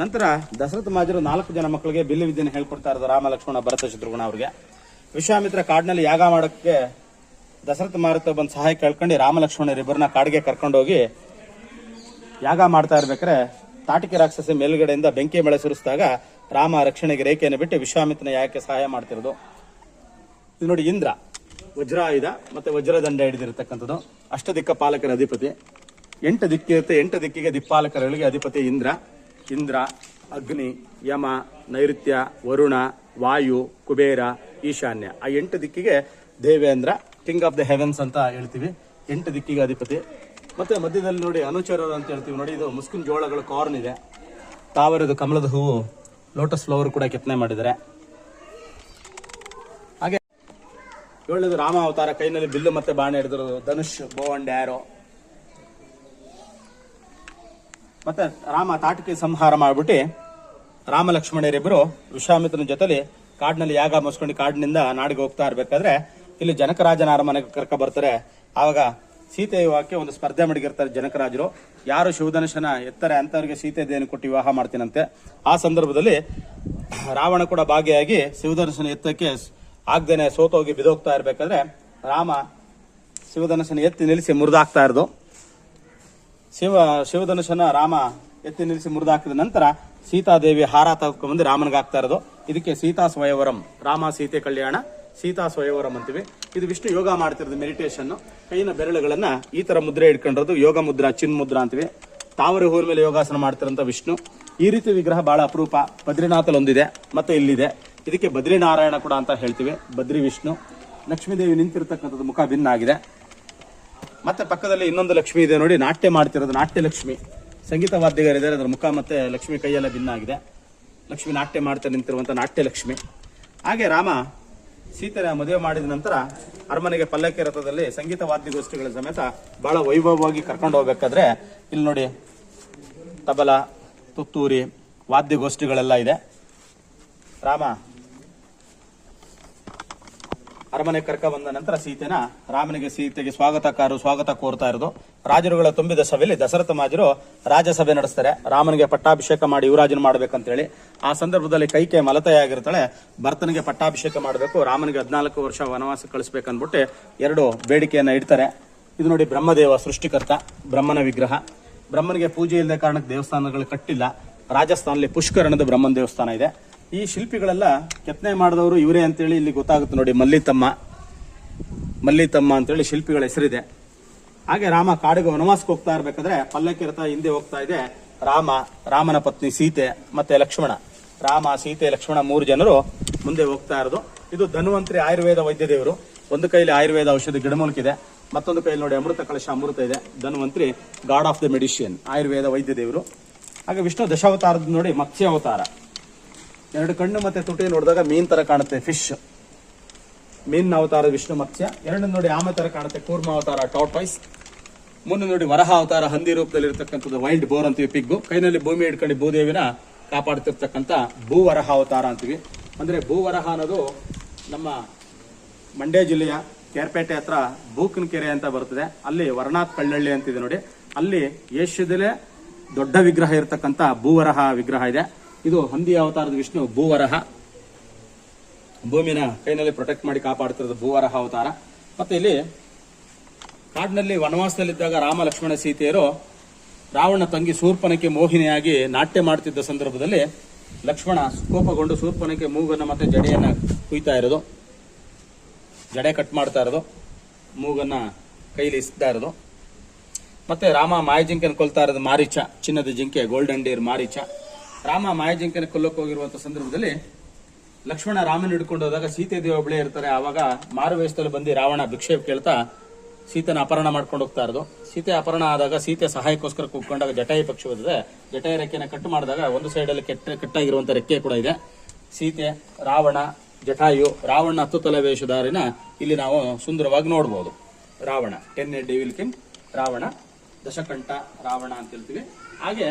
ನಂತರ ದಶರಥ ಮಹಾರಾಜರು 4 ಜನ ಮಕ್ಕಳಿಗೆ ಬಿಲ್ಲು ವಿದ್ಯೆಯನ್ನು ಹೇಳ್ಕೊಡ್ತಾ ಇರೋದು, ರಾಮ, ಲಕ್ಷ್ಮಣ, ಭರತ, ಶತ್ರುಘ್ನ ಅವ್ರಿಗೆ. ವಿಶ್ವಾಮಿತ್ರ ಕಾಡಿನಲ್ಲಿ ಯಾಗ ಮಾಡೋಕ್ಕೆ ದಶರಥ ಮಹಾರಾಜ ಬಂದು ಸಹಾಯ ಕೇಳ್ಕೊಂಡು ರಾಮ ಲಕ್ಷ್ಮಣರಿಬ್ಬರನ್ನ ಕಾಡಿಗೆ ಕರ್ಕೊಂಡೋಗಿ ಯಾಗ ಮಾಡ್ತಾ ಇರ್ಬೇಕಾದ್ರೆ ತಾಟಿಕೆ ರಾಕ್ಷಸ ಮೇಲ್ಗಡೆಯಿಂದ ಬೆಂಕಿ ಮಳೆ ಸುರಿಸಿದಾಗ ರಾಮ ರಕ್ಷಣೆಗೆ ರೇಖೆಯನ್ನು ಬಿಟ್ಟು ವಿಶ್ವಾಮಿತ್ರನ ಯಾಕೆ ಸಹಾಯ ಮಾಡ್ತಿರೋದು. ಇದು ನೋಡಿ ಇಂದ್ರ ವಜ್ರಾಯುಧ ಮತ್ತೆ ವಜ್ರದಂಡ ಹಿಡಿದಿರತಕ್ಕಂಥದ್ದು. ಅಷ್ಟದಿಕ್ಕ ಪಾಲಕರ ಅಧಿಪತಿ. 8 ದಿಕ್ಕಿರುತ್ತೆ, 8 ದಿಕ್ಕಿಗೆ ದಿಕ್ಪಾಲಕರುಗಳಿಗೆ ಅಧಿಪತಿ ಇಂದ್ರ. ಇಂದ್ರ, ಅಗ್ನಿ, ಯಮ, ನೈಋತ್ಯ, ವರುಣ, ವಾಯು, ಕುಬೇರ, ಈಶಾನ್ಯ. ಆ 8 ದಿಕ್ಕಿಗೆ Devendra, king of the heavens ಅಂತ ಹೇಳ್ತೀವಿ. 8 ದಿಕ್ಕಿಗೆ ಅಧಿಪತಿ. ಮತ್ತೆ ಮಧ್ಯದಲ್ಲಿ ನೋಡಿ ಅನುಚರರು ಅಂತ ಹೇಳ್ತೀವಿ ನೋಡಿ. ಇದು ಮುಸ್ಕಿನ್ ಜೋಳಗಳು ಕಾರ್ನ್ ಇದೆ, ತಾವರದು ಕಮಲದ ಹೂವು, ಲೋಟಸ್ ಫ್ಲವರ್ ಕೂಡ ಕೆತ್ತನೆ ಮಾಡಿದ್ದಾರೆ. ಹಾಗೆ 7ನೇದು ರಾಮ ಅವತಾರ, ಕೈನಲ್ಲಿ ಬಿಲ್ಲು ಮತ್ತೆ ಬಾಣ ಹಿಡಿದಿರೋದು, ಧನುಷ್, ಬೋ ಅಂಡ್ ಆರೋ. ಮತ್ತೆ ರಾಮ ತಾಟಿಕೆ ಸಂಹಾರ ಮಾಡ್ಬಿಟ್ಟು ರಾಮ ಲಕ್ಷ್ಮಣರಿಬ್ಬರು ವಿಶ್ವಾಮಿತ್ರನ ಜೊತೆಲಿ ಕಾಡಿನಲ್ಲಿ ಯಾಗ ಮುಗಿಸ್ಕೊಂಡು ಕಾಡಿನಿಂದ ನಾಡಿಗೆ ಹೋಗ್ತಾ ಇರ್ಬೇಕಾದ್ರೆ ಇಲ್ಲಿ ಜನಕರಾಜನ ಅರಮನೆಗೆ ಕರ್ಕ ಬರ್ತಾರೆ. ಆವಾಗ ಸೀತೆ ವಿವಾಹಕ್ಕೆ ಒಂದು ಸ್ಪರ್ಧೆ ಮಡಗಿರ್ತಾರೆ ಜನಕರಾಜರು. ಯಾರು ಶಿವಧನುಷನ ಎತ್ತಾರೆ ಅಂತವ್ರಿಗೆ ಸೀತೆ ದೇನು ಕೊಟ್ಟು ವಿವಾಹ ಮಾಡ್ತೀನಂತೆ. ಆ ಸಂದರ್ಭದಲ್ಲಿ ರಾವಣ ಕೂಡ ಭಾಗಿಯಾಗಿ ಶಿವಧನುಷನ ಎತ್ತಕ್ಕೆ ಆಗ್ದೇನೆ ಸೋತೋಗಿ ಬಿದೋಗ್ತಾ ಇರ್ಬೇಕಾದ್ರೆ ರಾಮ ಶಿವಧನುಷನ ಎತ್ತಿ ನಿಲ್ಲಿಸಿ ಮುರಿದಾಕ್ತಾ ಇರೋದು. ಶಿವಧನುಷನ ರಾಮ ಎತ್ತಿ ನಿಲ್ಲಿಸಿ ಮುರಿದಾಕಿದ ನಂತರ ಸೀತಾದೇವಿ ಹಾರ ತಗೊಂಡು ರಾಮನಿಗೆ ಆಗ್ತಾ ಇರೋದು. ಇದಕ್ಕೆ ಸೀತಾ ಸ್ವಯಂವರಂ, ರಾಮ ಸೀತೆ ಕಲ್ಯಾಣ, ಸೀತಾ ಸ್ವಯಂವರಂ ಅಂತೀವಿ. ಇದು ವಿಷ್ಣು ಯೋಗ ಮಾಡ್ತಿರೋದು, ಮೆಡಿಟೇಷನ್. ಕೈನ ಬೆರಳುಗಳನ್ನ ಈ ತರ ಮುದ್ರೆ ಇಟ್ಕೊಂಡಿರೋದು ಯೋಗ ಮುದ್ರಾ, ಚಿನ್ ಮುದ್ರಾ ಅಂತೀವಿ. ತಾವರೆ ಹೂವಿನ ಮೇಲೆ ಯೋಗಾಸನ ಮಾಡ್ತಿರೋಂಥ ವಿಷ್ಣು. ಈ ರೀತಿ ವಿಗ್ರಹ ಬಹಳ ಅಪರೂಪ. ಬದ್ರಿನಾಥಲ್ಲಿ ಒಂದಿದೆ, ಮತ್ತೆ ಇಲ್ಲಿದೆ. ಇದಕ್ಕೆ ಬದ್ರಿನಾರಾಯಣ ಕೂಡ ಅಂತ ಹೇಳ್ತೀವಿ. ಬದ್ರಿ ವಿಷ್ಣು. ಲಕ್ಷ್ಮೀದೇವಿ ನಿಂತಿರ್ತಕ್ಕಂಥದ್ದು ಮುಖ ಭಿನ್ನ ಆಗಿದೆ. ಮತ್ತೆ ಪಕ್ಕದಲ್ಲಿ ಇನ್ನೊಂದು ಲಕ್ಷ್ಮಿ ಇದೆ ನೋಡಿ, ನಾಟ್ಯ ಮಾಡ್ತಿರೋದು ನಾಟ್ಯ ಲಕ್ಷ್ಮಿ. ಸಂಗೀತ ವಾದ್ಯಗಾರಿದ್ದಾರೆ, ಅದರ ಮುಖ ಮತ್ತೆ ಲಕ್ಷ್ಮಿ ಕೈಯೆಲ್ಲ ಭಿನ್ನ ಆಗಿದೆ. ಲಕ್ಷ್ಮಿ ನಾಟ್ಯ ಮಾಡ್ತಾ ನಿಂತಿರುವಂತ ನಾಟ್ಯ ಲಕ್ಷ್ಮಿ. ಹಾಗೆ ರಾಮ ಸೀತೆಯ ಮದುವೆ ಮಾಡಿದ ನಂತರ ಅರಮನೆಗೆ ಪಲ್ಲಕ್ಕಿ ರಥದಲ್ಲಿ ಸಂಗೀತ ವಾದ್ಯಗೋಷ್ಠಿಗಳ ಸಮೇತ ಬಹಳ ವೈಭವವಾಗಿ ಕರ್ಕೊಂಡು ಹೋಗ್ಬೇಕಾದ್ರೆ ಇಲ್ಲಿ ನೋಡಿ ತಬಲ, ತುತ್ತೂರಿ, ವಾದ್ಯಗೋಷ್ಠಿಗಳೆಲ್ಲ ಇದೆ. ರಾಮ ಅರಮನೆ ಕರ್ಕ ಬಂದ ನಂತರ ಸೀತೆಗೆ ಸ್ವಾಗತ ಕೋರ್ತಾ ಇರೋದು. ರಾಜರುಗಳ ತುಂಬಿದ ಸಭೆಯಲ್ಲಿ ದಶರಥ ಮಹಾರಾಜರು ರಾಜಸಭೆ ನಡೆಸ್ತಾರೆ. ರಾಮನಿಗೆ ಪಟ್ಟಾಭಿಷೇಕ ಮಾಡಿ ಯುವರಾಜನ ಮಾಡ್ಬೇಕಂತ ಹೇಳಿ. ಆ ಸಂದರ್ಭದಲ್ಲಿ ಕೈಕೆ ಮಲತೆಯಾಗಿರ್ತಾಳೆ. ಭರತನಿಗೆ ಪಟ್ಟಾಭಿಷೇಕ ಮಾಡಬೇಕು, ರಾಮನಿಗೆ 14 ವರ್ಷ ವನವಾಸ ಕಳಿಸ್ಬೇಕಂದ್ಬಿಟ್ಟು 2 ಬೇಡಿಕೆಯನ್ನ ಇಡ್ತಾರೆ. ಇದು ನೋಡಿ ಬ್ರಹ್ಮದೇವ ಸೃಷ್ಟಿಕರ್ತ, ಬ್ರಹ್ಮನ ವಿಗ್ರಹ. ಬ್ರಹ್ಮನಿಗೆ ಪೂಜೆ ಇಲ್ಲದ ಕಾರಣಕ್ಕೆ ದೇವಸ್ಥಾನಗಳು ಕಟ್ಟಿಲ್ಲ. ರಾಜಸ್ಥಾನದಲ್ಲಿ ಪುಷ್ಕರಣದ ಬ್ರಹ್ಮನ ದೇವಸ್ಥಾನ ಇದೆ. ಈ ಶಿಲ್ಪಿಗಳೆಲ್ಲ ಕೆತ್ತನೆ ಮಾಡಿದವರು ಇವರೇ ಅಂತೇಳಿ ಇಲ್ಲಿ ಗೊತ್ತಾಗುತ್ತೆ ನೋಡಿ. ಮಲ್ಲಿತಮ್ಮ ಅಂತೇಳಿ ಶಿಲ್ಪಿಗಳ ಹೆಸರಿದೆ. ಹಾಗೆ ರಾಮ ಕಾಡಿಗೆ ವನವಾಸಕ್ಕೆ ಹೋಗ್ತಾ ಇರ್ಬೇಕಾದ್ರೆ ಪಲ್ಲಕ್ಕಿ ರಥ ಹಿಂದೆ ಹೋಗ್ತಾ ಇದೆ. ರಾಮನ ಪತ್ನಿ ಸೀತೆ ಮತ್ತೆ ಲಕ್ಷ್ಮಣ, ರಾಮ, ಸೀತೆ, ಲಕ್ಷ್ಮಣ 3 ಜನರು ಮುಂದೆ ಹೋಗ್ತಾ ಇರೋದು. ಇದು ಧನ್ವಂತರಿ ಆಯುರ್ವೇದ ವೈದ್ಯ ದೇವರು. ಒಂದು ಕೈಲಿ ಆಯುರ್ವೇದ ಔಷಧಿ ಗಿಡಮೂಲಿಕೆ, ಮತ್ತೊಂದು ಕೈಲಿ ನೋಡಿ ಅಮೃತ ಕಲಶ, ಅಮೃತ ಇದೆ. Dhanvantari god of the medicine, Ayurveda ವೈದ್ಯ ದೇವರು. ಹಾಗೆ ವಿಷ್ಣು ದಶಾವತಾರದ ನೋಡಿ ಮತ್ಸ್ಯ ಅವತಾರ. 2 ಕಣ್ಣು ಮತ್ತೆ ತುಟಿ ನೋಡಿದಾಗ ಮೀನ್ ತರ ಕಾಣುತ್ತೆ, ಫಿಶ್. ಮೀನಿನ ಅವತಾರ ವಿಷ್ಣು ಮತ್ಸ್ಯ. ಎರಡನೇ ನೋಡಿ ಆಮೆ ತರ ಕಾಣುತ್ತೆ, ಕೂರ್ಮ ಅವತಾರ ಟಾರ್ಟಾಯ್ಸ್. ಮುಂದೆ ನೋಡಿ ವರಹ ಅವತಾರ ಹಂದಿ ರೂಪದಲ್ಲಿ ಇರತಕ್ಕಂಥದ್ದು ವೈಲ್ಡ್ ಬೋರ್ ಅಂತೀವಿ, ಪಿಗ್ಗು. ಕೈನಲ್ಲಿ ಭೂಮಿ ಹಿಡ್ಕೊಂಡು ಭೂದೇವಿನ ಕಾಪಾಡ್ತಿರ್ತಕ್ಕಂಥ ಭೂವರಹ ಅವತಾರ ಅಂತೀವಿ. ಅಂದ್ರೆ ಭೂವರಹ ಅನ್ನೋದು ನಮ್ಮ ಮಂಡ್ಯ ಜಿಲ್ಲೆಯ ಕೇರ್ಪೇಟೆ ಹತ್ರ ಬೂಕನ ಕೆರೆ ಅಂತ ಬರ್ತದೆ. ಅಲ್ಲಿ ವರ್ಣಾಥ್ ಕಳ್ಳಳ್ಳಿ ಅಂತಿದೆ ನೋಡಿ, ಅಲ್ಲಿ ಏಷ್ಯಾದಲ್ಲೇ ದೊಡ್ಡ ವಿಗ್ರಹ ಇರತಕ್ಕಂಥ ಭೂವರಹ ವಿಗ್ರಹ ಇದೆ. ಇದು ಹಂದಿ ಅವತಾರದ ವಿಷ್ಣು ಭೂವರಹ, ಭೂಮಿನ ಕೈನಲ್ಲಿ ಪ್ರೊಟೆಕ್ಟ್ ಮಾಡಿ ಕಾಪಾಡ್ತಿರೋದು ಭೂವರಹ ಅವತಾರ. ಮತ್ತೆ ಇಲ್ಲಿ ಕಾಡಿನಲ್ಲಿ ವನವಾಸದಲ್ಲಿದ್ದಾಗ ರಾಮ ಲಕ್ಷ್ಮಣ ಸೀತೆಯರು ರಾವಣ ತಂಗಿ ಶೂರ್ಪನಖೆ ಮೋಹಿನಿಯಾಗಿ ನಾಟ್ಯ ಮಾಡ್ತಿದ್ದ ಸಂದರ್ಭದಲ್ಲಿ ಲಕ್ಷ್ಮಣ ಕೋಪಗೊಂಡು ಶೂರ್ಪನಖೆ ಮೂಗನ್ನ ಮತ್ತೆ ಜಡೆಯನ್ನ ಕುಯ್ತಾ ಇರೋದು, ಜಡೆ ಕಟ್ ಮಾಡ್ತಾ ಇರೋದು, ಮೂಗನ್ನ ಕೈಲಿ ಇಸ್ತಾ ಇರೋದು. ಮತ್ತೆ ರಾಮ ಮಾಯಜಿಂಕೆನ ಕೊಲ್ತಾ ಇರೋದು ಮಾರೀಚ, ಚಿನ್ನದ ಜಿಂಕೆ, ಗೋಲ್ಡನ್ ಡೀರ್ ಮಾರೀಚ. ರಾಮ ಮಾಯಜಿಂಕೆನ ಕೊಲ್ಲಕ್ಕೆ ಹೋಗಿರುವಂತ ಸಂದರ್ಭದಲ್ಲಿ ಲಕ್ಷ್ಮಣ ರಾಮನ ಹಿಡ್ಕೊಂಡು ಹೋದಾಗ ಸೀತೆ ದೇವಿ ಒಬ್ಳೆ ಇರ್ತಾರೆ. ಆವಾಗ ಮಾರುವೇಷದಲ್ಲಿ ಬಂದು ರಾವಣ ಭಿಕ್ಷೆ ಕೇಳ್ತಾ ಸೀತೆನ ಅಪಹರಣ ಮಾಡ್ಕೊಂಡು ಹೋಗ್ತಾ ಇರೋದು. ಸೀತೆ ಅಪಹರಣ ಆದಾಗ ಸೀತೆ ಸಹಾಯಕ್ಕೋಸ್ಕರ ಕೂತ್ಕೊಂಡಾಗ ಜಟಾಯಿ ಪಕ್ಷಿ ಬರ್ತದೆ. ಜಟಾಯಿ ರೆಕ್ಕೆನ ಕಟ್ ಮಾಡಿದಾಗ ಒಂದು ಸೈಡಲ್ಲಿ ಕಟ್ಟಾಗಿರುವಂತ ರೆಕ್ಕೆ ಕೂಡ ಇದೆ. ಸೀತೆ, ರಾವಣ, ಜಟಾಯು, ರಾವಣ 10 ತಲೆ ವೇಷಧಾರಿನ ಇಲ್ಲಿ ನಾವು ಸುಂದರವಾಗಿ ನೋಡಬಹುದು. ರಾವಣ 10 ಡೆವಿಲ್ ಕಿಂಗ್ ರಾವಣ, ದಶಕಂಠ ರಾವಣ ಅಂತ ಹೇಳ್ತೀವಿ. ಹಾಗೆ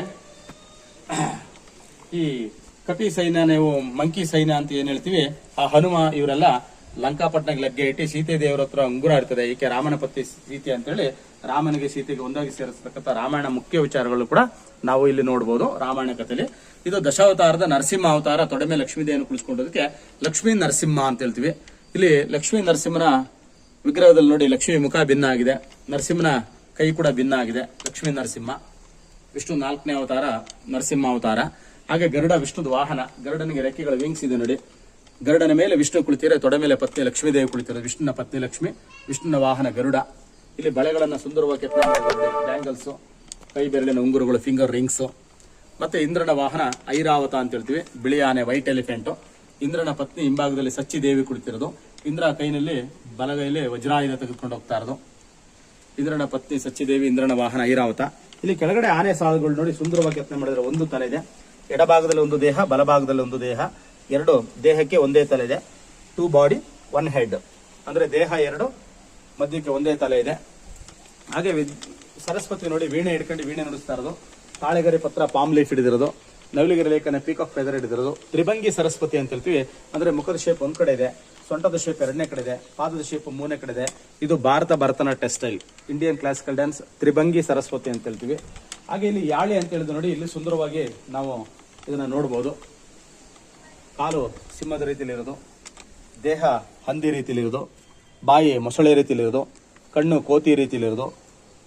ಈ ಕಪಿ ಸೈನ್ಯ, ನೀವು ಮಂಕಿ ಸೈನ್ಯ ಅಂತ ಏನ್ ಹೇಳ್ತೀವಿ, ಆ ಹನುಮ, ಇವರೆಲ್ಲ ಲಂಕಾಪಟ್ಟಣಕ್ಕೆ ಲಗ್ಗೆ ಇಟ್ಟು ಸೀತೆ ದೇವರ ಹತ್ರ ಉಂಗುರ ಇರ್ತದೆ. ಈಕೆ ರಾಮನ ಪತ್ನಿ ಸೀತೆ ಅಂತೇಳಿ ರಾಮನಿಗೆ ಸೀತೆಗೆ ಒಂದಾಗಿ ಸೇರಿಸತಕ್ಕಂಥ ರಾಮಾಯಣ ಮುಖ್ಯ ವಿಚಾರಗಳು ಕೂಡ ನಾವು ಇಲ್ಲಿ ನೋಡಬಹುದು ರಾಮಾಯಣ ಕಥೆಯಲ್ಲಿ. ಇದು ದಶಾವತಾರದ ನರಸಿಂಹ ಅವತಾರ. ತೊಡೆ ಮೇಲೆ ಲಕ್ಷ್ಮೀದೇವಿಯನ್ನು ಕುಳಿಸ್ಕೊಂಡೋದಕ್ಕೆ ಲಕ್ಷ್ಮೀ ನರಸಿಂಹ ಅಂತ ಹೇಳ್ತೀವಿ. ಇಲ್ಲಿ ಲಕ್ಷ್ಮೀ ನರಸಿಂಹನ ವಿಗ್ರಹದಲ್ಲಿ ನೋಡಿ ಲಕ್ಷ್ಮೀ ಮುಖ ಭಿನ್ನ ಆಗಿದೆ, ನರಸಿಂಹನ ಕೈ ಕೂಡ ಭಿನ್ನ ಆಗಿದೆ. ಲಕ್ಷ್ಮೀ ನರಸಿಂಹ. ವಿಷ್ಣು 4ನೇ ಅವತಾರ ನರಸಿಂಹ ಅವತಾರ. ಹಾಗೆ ಗರುಡ ವಿಷ್ಣುದ ವಾಹನ. ಗರುಡನಿಗೆ ರೆಕ್ಕೆಗಳು ವಿಂಗ್ಸ್ ಇದೆ ನೋಡಿ. ಗರುಡನ ಮೇಲೆ ವಿಷ್ಣು ಕುಳಿತಿರೆ, ತೊಡೆ ಮೇಲೆ ಪತ್ನಿ ಲಕ್ಷ್ಮೀದೇವಿ ಕುಳಿತಿರೋದು. ವಿಷ್ಣುನ ಪತ್ನಿ ಲಕ್ಷ್ಮಿ, ವಿಷ್ಣುನ ವಾಹನ ಗರುಡ. ಇಲ್ಲಿ ಬಳೆಗಳನ್ನ ಸುಂದರವಾಗಿ ಬ್ಯಾಂಗಲ್ಸ್, ಕೈ ಬೆರಳಿನ ಉಂಗುರಗಳು, ಫಿಂಗರ್ ರಿಂಗ್ಸ್. ಮತ್ತೆ ಇಂದ್ರನ ವಾಹನ ಐರಾವತ ಅಂತ ಹೇಳ್ತೀವಿ, ಬಿಳಿ ಆನೆ, ವೈಟ್ ಎಲಿಫೆಂಟ್. ಇಂದ್ರನ ಪತ್ನಿ ಹಿಂಭಾಗದಲ್ಲಿ ಸಚ್ಚಿದೇವಿ ಕುಳಿತಿರೋದು. ಇಂದ್ರ ಕೈನಲ್ಲಿ ಬಲಗೈಲಿ ವಜ್ರಾಯುಧ ತೆಗೆದುಕೊಂಡು ಹೋಗ್ತಾ ಇರೋದು. ಇಂದ್ರನ ಪತ್ನಿ ಸಚ್ಚಿದೇವಿ, ಇಂದ್ರನ ವಾಹನ ಐರಾವತ. ಇಲ್ಲಿ ಕೆಳಗಡೆ ಆನೆ ಸಾಲುಗಳು ನೋಡಿ ಸುಂದರವಾಗಿ ಕೆತ್ತನೆ ಮಾಡಿದ್ರೆ. ಒಂದು ತಲೆ ಇದೆ, ಎಡಭಾಗದಲ್ಲಿ ಒಂದು ದೇಹ, ಬಲಭಾಗದಲ್ಲಿ ಒಂದು ದೇಹ. ಎರಡು ದೇಹಕ್ಕೆ ಒಂದೇ ತಲೆ ಇದೆ. 2 ಬಾಡಿ 1 ಹೆಡ್, ಅಂದ್ರೆ ದೇಹ 2, ಮಧ್ಯಕ್ಕೆ ಒಂದೇ ತಲೆ ಇದೆ. ಹಾಗೆ ಸರಸ್ವತಿ ನೋಡಿ ವೀಣೆ ಹಿಡ್ಕೊಂಡು ವೀಣೆ ನುಡಿಸ್ತಾ ಇರೋದು. ತಾಳೆಗರಿ ಪತ್ರ ಪಾಮ್ ಲೀಫ್ ಹಿಡಿದಿರೋದು. ನವಲಿಗಿರಿ ಲೇಖನ ಪೀಕ್ ಆಫ್ ಫೆದರ್ ಹಿಡಿದಿರೋದು. ತ್ರಿಭಂಗಿ ಸರಸ್ವತಿ ಅಂತ ಹೇಳ್ತೀವಿ. ಅಂದ್ರೆ ಮುಖದ ಶೇಪ್ ಒಂದ್ ಕಡೆ ಇದೆ, ಸೊಂಟದ ಶೇಪ್ 2ನೇ ಕಡೆ ಇದೆ, ಪಾದದ ಶೇಪ್ 3ನೇ ಕಡೆ ಇದೆ. ಇದು Bharata Bharatanatyam style, Indian classical dance, Tribhangi Saraswati ಅಂತ ಹೇಳ್ತೀವಿ. ಹಾಗೆ ಇಲ್ಲಿ ಯಾಳಿ ಅಂತ ಹೇಳಿದ್ರೆ ನೋಡಿ, ಇಲ್ಲಿ ಸುಂದರವಾಗಿ ನಾವು ಇದನ್ನ ನೋಡಬಹುದು. ಕಾಲು ಸಿಂಹದ ರೀತಿಯಲ್ಲಿರೋದು, ದೇಹ ಹಂದಿ ರೀತಿಯಲ್ಲಿರೋದು, ಬಾಯಿ ಮೊಸಳೆ ರೀತಿಯಲ್ಲಿರೋದು, ಕಣ್ಣು ಕೋತಿ ರೀತಿಯಲ್ಲಿರೋದು,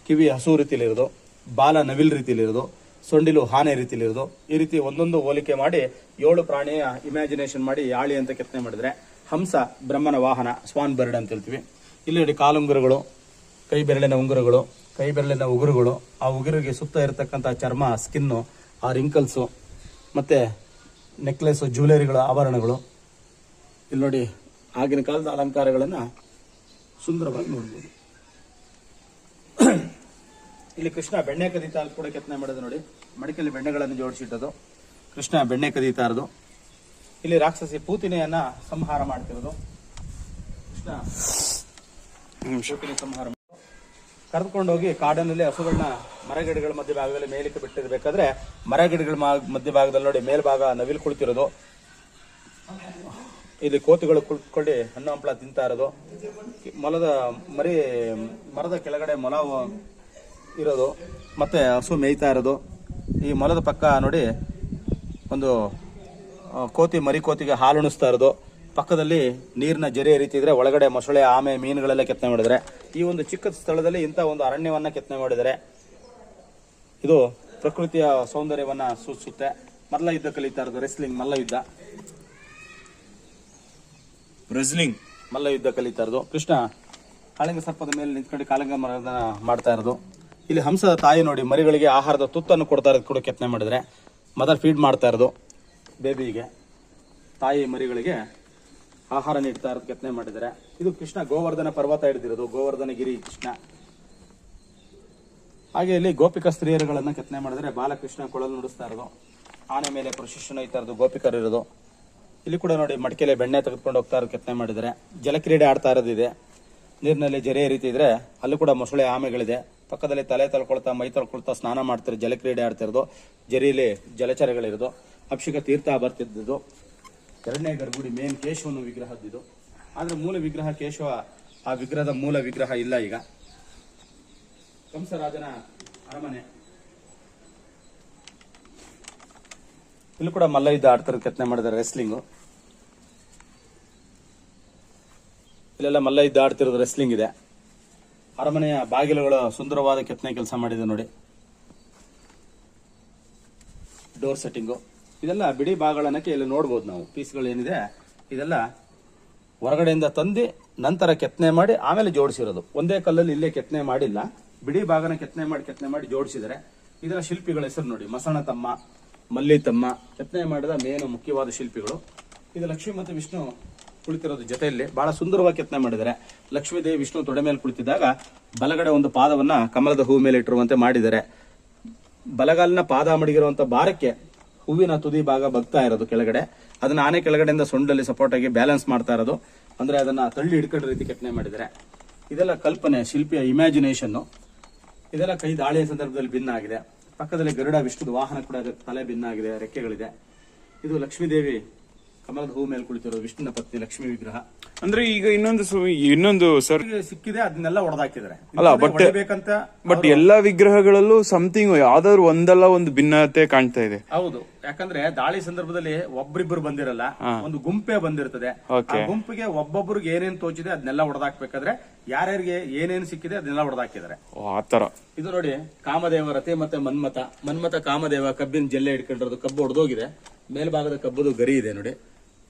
ಕಿವಿ ಹಸು ರೀತಿಯಲ್ಲಿರೋದು, ಬಾಲ ನವಿಲ್ ರೀತಿಯಲ್ಲಿರೋದು, ಸೊಂಡಿಲು ಆನೆ ರೀತಿಯಲ್ಲಿರೋದು. ಈ ರೀತಿ ಒಂದೊಂದು ಹೋಲಿಕೆ ಮಾಡಿ 7 ಪ್ರಾಣಿಯ ಇಮ್ಯಾಜಿನೇಷನ್ ಮಾಡಿ ಯಾಳಿ ಅಂತ ಕೆತ್ತನೆ ಮಾಡಿದ್ರೆ. ಹಂಸ ಬ್ರಹ್ಮನ ವಾಹನ, ಸ್ವಾನ್ ಬರ್ಡ್ ಅಂತ ಹೇಳ್ತೀವಿ. ಇಲ್ಲಿ ನೋಡಿ ಕಾಲುಂಗುರಗಳು, ಕೈ ಬೆರಳಿನ ಉಂಗುರಗಳು, ಕೈ ಬೆರಳಿನ ಉಗುರುಗಳು, ಆ ಉಗುರಿಗೆ ಸುತ್ತ ಇರತಕ್ಕಂಥ ಚರ್ಮ, ಸ್ಕಿನ್ನು, ಆ ರಿಂಕಲ್ಸು, ಮತ್ತೆ ನೆಕ್ಲೆಸ್, ಜ್ಯುವೆಲರಿಗಳ ಆಭರಣಗಳು. ಇಲ್ಲಿ ನೋಡಿ ಆಗಿನ ಕಾಲದ ಅಲಂಕಾರಗಳನ್ನ ಸುಂದರವಾಗಿ ನೋಡ್ಬೋದು. ಇಲ್ಲಿ ಕೃಷ್ಣ ಬೆಣ್ಣೆ ಕದೀತಾ ಕೂಡ ಕೆತ್ತನೆ ಮಾಡೋದು ನೋಡಿ. ಮಡಿಕಲ್ಲಿ ಬೆಣ್ಣೆಗಳನ್ನು ಜೋಡಿಸಿಟ್ಟದು, ಕೃಷ್ಣ ಬೆಣ್ಣೆ ಕದೀತಾ ಇರೋದು. ಇಲ್ಲಿ ರಾಕ್ಷಸಿ ಪೂತಿನೆಯನ್ನ ಸಂಹಾರ ಮಾಡ್ತಿರೋದು. ಕೃಷ್ಣ ಪೂತಿನ ಸಂಹಾರ ಕರೆದುಕೊಂಡು ಹೋಗಿ ಕಾಡಿನಲ್ಲಿ ಹಸುಗಳನ್ನ ಮರಗಿಡಗಳ ಮಧ್ಯಭಾಗದಲ್ಲಿ ಮೇಲಕ್ಕೆ ಬಿಟ್ಟಿರ್ಬೇಕಾದ್ರೆ ಮರಗಿಡಗಳ ಮಧ್ಯಭಾಗದಲ್ಲಿ ನೋಡಿ ಮೇಲ್ಭಾಗ ನವಿಲು ಕುಳಿತಿರೋದು. ಇಲ್ಲಿ ಕೋತಿಗಳು ಕುಳಿತುಕೊಂಡು ಹಣ್ಣು ಹಂಪಳ ತಿಂತಾ ಇರೋದು. ಮೊಲದ ಮರದ ಕೆಳಗಡೆ ಮೊಲ ಇರೋದು, ಮತ್ತೆ ಹಸು ಮೇಯ್ತಾ ಇರೋದು. ಈ ಮೊಲದ ಪಕ್ಕ ನೋಡಿ ಒಂದು ಕೋತಿ ಮರಿ ಕೋತಿಗೆ ಹಾಲು ಉಣಿಸ್ತಾ ಇರೋದು. ಪಕ್ಕದಲ್ಲಿ ನೀರಿನ ಜರಿ ಹರಿತಿದ್ರೆ ಒಳಗಡೆ ಮೊಸಳೆ, ಆಮೆ, ಮೀನುಗಳೆಲ್ಲ ಕೆತ್ತನೆ ಮಾಡಿದರೆ. ಈ ಒಂದು ಚಿಕ್ಕ ಸ್ಥಳದಲ್ಲಿ ಇಂಥ ಒಂದು ಅರಣ್ಯವನ್ನ ಕೆತ್ತನೆ ಮಾಡಿದರೆ ಇದು ಪ್ರಕೃತಿಯ ಸೌಂದರ್ಯವನ್ನ ಸೂಚಿಸುತ್ತೆ. ಮಲ್ಲ ಯುದ್ಧ ಕಲಿತಾ ಇರೋದು, ರೆಸ್ಲಿಂಗ್, ಮಲ್ಲ ಯುದ್ಧ, ಮಲ್ಲ ಯುದ್ಧ ಕಲಿತಾ ಇರೋದು. ಕೃಷ್ಣ ಕಾಳಿಂಗ ಸರ್ಪದ ಮೇಲೆ ನಿಂತ್ಕೊಂಡು ಕಾಳಿಂಗ ಮರದ ಮಾಡ್ತಾ ಇರೋದು. ಇಲ್ಲಿ ಹಂಸದ ತಾಯಿ ನೋಡಿ ಮರಿಗಳಿಗೆ ಆಹಾರದ ತುತ್ತನ್ನು ಕೊಡ್ತಾ ಇರೋದು ಕೂಡ ಕೆತ್ತನೆ ಮಾಡಿದ್ರೆ. ಮದರ್ ಫೀಡ್ ಮಾಡ್ತಾ ಇರೋದು ಬೇಬಿಗೆ, ತಾಯಿ ಮರಿಗಳಿಗೆ ಆಹಾರ ನೀಡ್ತಾ ಇರೋದು ಕೆತ್ತನೆ ಮಾಡಿದರೆ. ಇದು ಕೃಷ್ಣ ಗೋವರ್ಧನ ಪರ್ವತ ಹಿಡಿದಿರೋದು, ಗೋವರ್ಧನಗಿರಿ ಕೃಷ್ಣ. ಹಾಗೆ ಇಲ್ಲಿ ಗೋಪಿಕಾ ಸ್ತ್ರೀಯರುಗಳನ್ನ ಕೆತ್ತನೆ ಮಾಡಿದರೆ ಬಾಲಕೃಷ್ಣ ಕೊಳಲು ನುಡಿಸ್ತಾ ಇರೋದು. ಆನೆ ಮೇಲೆ ಪ್ರಶಿಕ್ಷಣ ಇತ್ತಾ ಇರೋದು, ಗೋಪಿಕರು ಇರೋದು. ಇಲ್ಲಿ ಕೂಡ ನೋಡಿ ಮಡಿಕೆಲೆ ಬೆಣ್ಣೆ ತೆಗೆದುಕೊಂಡು ಹೋಗ್ತಾ ಇರೋದು ಕೆತ್ತನೆ ಮಾಡಿದ್ದಾರೆ. ಜಲಕ್ರೀಡೆ ಆಡ್ತಾ ಇರೋದಿದೆ. ನೀರಿನಲ್ಲಿ ಜರೆ ರೀತಿ ಇದ್ರೆ ಅಲ್ಲೂ ಕೂಡ ಮೊಸಳೆ ಆಮೆಗಳಿದೆ. ಪಕ್ಕದಲ್ಲಿ ತಲೆ ತೊಳ್ಕೊಳ್ತಾ ಮೈ ತೊಳ್ಕೊಳ್ತಾ ಸ್ನಾನ ಮಾಡ್ತಾರೆ. ಜಲಕ್ರೀಡೆ ಆಡ್ತಾ ಇರೋದು. ಜರೀಲಿ ಜಲಚರಗಳಿರೋದು. ಅಭಿಷೇಕ ತೀರ್ಥ ಬರ್ತಿದ್ದು. ಎರಡನೇ ಗರ್ಭಗುಡಿ ಮೇನ್ ಕೇಶವನ ವಿಗ್ರಹದ್ದು. ಆದ್ರೆ ಮೂಲ ವಿಗ್ರಹ ಕೇಶವ, ಆ ವಿಗ್ರಹದ ಮೂಲ ವಿಗ್ರಹ ಇಲ್ಲ ಈಗ. ಕಂಸರಾಜನ ಅರಮನೆ. ಇಲ್ಲಿ ಕೂಡ ಮಲ್ಲ ಯುದ್ಧ ಆಡ್ತಾರೆ, ಕೆತ್ತನೆ ಮಾಡಿದ್ದಾರೆ. ರೆಸ್ಲಿಂಗು ಇಲ್ಲೆಲ್ಲ ಮಲ್ಲ ಯುದ್ಧ ಆಡ್ತಿರೋದು ರೆಸ್ಲಿಂಗ್ ಇದೆ. ಅರಮನೆಯ ಬಾಗಿಲುಗಳ ಸುಂದರವಾದ ಕೆತ್ತನೆ ಕೆಲಸ ಮಾಡಿದೆ ನೋಡಿ. ಡೋರ್ ಸೆಟ್ಟಿಂಗು ಇದೆಲ್ಲ ಬಿಡಿ ಭಾಗಗಳನ್ನಕ್ಕೆ ಇಲ್ಲಿ ನೋಡ್ಬೋದು ನಾವು. ಪೀಸ್ಗಳು ಏನಿದೆ ಇದೆಲ್ಲ ಹೊರಗಡೆಯಿಂದ ತಂದು ನಂತರ ಕೆತ್ತನೆ ಮಾಡಿ ಆಮೇಲೆ ಜೋಡಿಸಿರೋದು. ಒಂದೇ ಕಲ್ಲಲ್ಲಿ ಇಲ್ಲೇ ಕೆತ್ತನೆ ಮಾಡಿಲ್ಲ, ಬಿಡಿ ಭಾಗನ ಕೆತ್ತನೆ ಮಾಡಿ ಜೋಡಿಸಿದರೆ. ಇದರ ಶಿಲ್ಪಿಗಳ ಹೆಸರು ನೋಡಿ. ಮಸಣ ತಮ್ಮ, ಮಲ್ಲಿ ತಮ್ಮ ಕೆತ್ತನೆ ಮಾಡಿದ ಮೇನು ಮುಖ್ಯವಾದ ಶಿಲ್ಪಿಗಳು. ಇದು ಲಕ್ಷ್ಮಿ ಮತ್ತು ವಿಷ್ಣು ಕುಳಿತಿರೋದು ಜೊತೆಯಲ್ಲಿ ಬಹಳ ಸುಂದರವಾಗಿ ಕೆತ್ತನೆ ಮಾಡಿದ್ದಾರೆ. ಲಕ್ಷ್ಮೀ ದೇವಿ ವಿಷ್ಣು ತೊಡೆ ಮೇಲೆ ಕುಳಿತಿದ್ದಾಗ ಬಲಗಡೆ ಒಂದು ಪಾದವನ್ನ ಕಮಲದ ಹೂ ಮೇಲೆ ಇಟ್ಟಿರುವಂತೆ ಮಾಡಿದ್ದಾರೆ. ಬಲಗಾಲಿನ ಪಾದ ಮಡಗಿರುವಂತ ಭಾರಕ್ಕೆ ಹೂವಿನ ತುದಿ ಭಾಗ ಬಗ್ತಾ ಇರೋದು ಕೆಳಗಡೆ. ಅದನ್ನ ಆನೆ ಕೆಳಗಡೆಯಿಂದ ಸೊಂಡಲ್ಲಿ ಸಪೋರ್ಟ್ ಆಗಿ ಬ್ಯಾಲೆನ್ಸ್ ಮಾಡ್ತಾ ಇರೋದು. ಅಂದ್ರೆ ಅದನ್ನ ತಳ್ಳಿ ಹಿಡ್ಕೊಂಡ ರೀತಿ ಕೆತ್ತನೆ ಮಾಡಿದ್ದಾರೆ. ಇದೆಲ್ಲ ಕಲ್ಪನೆ, ಶಿಲ್ಪಿಯ ಇಮ್ಯಾಜಿನೇಷನ್. ಇದೆಲ್ಲ ಕೈ ದಾಳಿಯ ಸಂದರ್ಭದಲ್ಲಿ ಭಿನ್ನ ಆಗಿದೆ. ಪಕ್ಕದಲ್ಲಿ ಗರುಡ ವಿಷ್ಣುದ ವಾಹನ ಕೂಡ ತಲೆ ಭಿನ್ನ ಆಗಿದೆ, ರೆಕ್ಕೆಗಳಿದೆ. ಇದು ಲಕ್ಷ್ಮೀ ದೇವಿ ಕಮಲದ ಹೂ ಮೇಲೆ ಕುಳಿತಿರೋದು, ವಿಷ್ಣುನ ಪತ್ನಿ ಲಕ್ಷ್ಮೀ ವಿಗ್ರಹ. ಅಂದ್ರೆ ಈಗ ಇನ್ನೊಂದು ಸರ್ ಸಿಕ್ಕಿದೆ, ಅದನ್ನೆಲ್ಲ ಹೊಡೆದಾಕಿದ್ದಾರೆ. ಅಲ್ಲ ಬಟ್ ಎಲ್ಲಾ ವಿಗ್ರಹಗಳಲ್ಲೂ ಸಮಥಿಂಗ್ ಯಾವ್ದಾದ್ರು ಒಂದಲ್ಲ ಒಂದು ಭಿನ್ನತೆ ಕಾಣ್ತಾ ಇದೆ. ಹೌದು, ಯಾಕಂದ್ರೆ ದಾಳಿ ಸಂದರ್ಭದಲ್ಲಿ ಒಬ್ರಿಬ್ರು ಬಂದಿರಲ್ಲ, ಒಂದು ಗುಂಪೇ ಬಂದಿರ್ತದೆ. ಆ ಗುಂಪಿಗೆ ಒಬ್ಬೊಬ್ರಿಗೆ ಏನೇನ್ ತೋಚಿದೆ ಅದನ್ನೆಲ್ಲ ಹೊಡೆದಾಕ್ಬೇಕಾದ್ರೆ ಯಾರ್ಯಾರಿಗೆ ಏನೇನ್ ಸಿಕ್ಕಿದೆ ಅದನ್ನೆಲ್ಲ ಹೊಡೆದಾಕಿದ್ದಾರೆ. ಆತರ ಇದು ನೋಡಿ ಕಾಮದೇವ ರತಿ ಮತ್ತೆ ಮನ್ಮಥ ಕಾಮದೇವ ಕಬ್ಬಿನ ಜಲ್ಲೆ ಹಿಡ್ಕೊಂಡಿರೋದು. ಕಬ್ಬು ಹೊಡೆದೋಗಿದೆ, ಮೇಲ್ಭಾಗದ ಕಬ್ಬುದು ಗರಿ ಇದೆ ನೋಡಿ.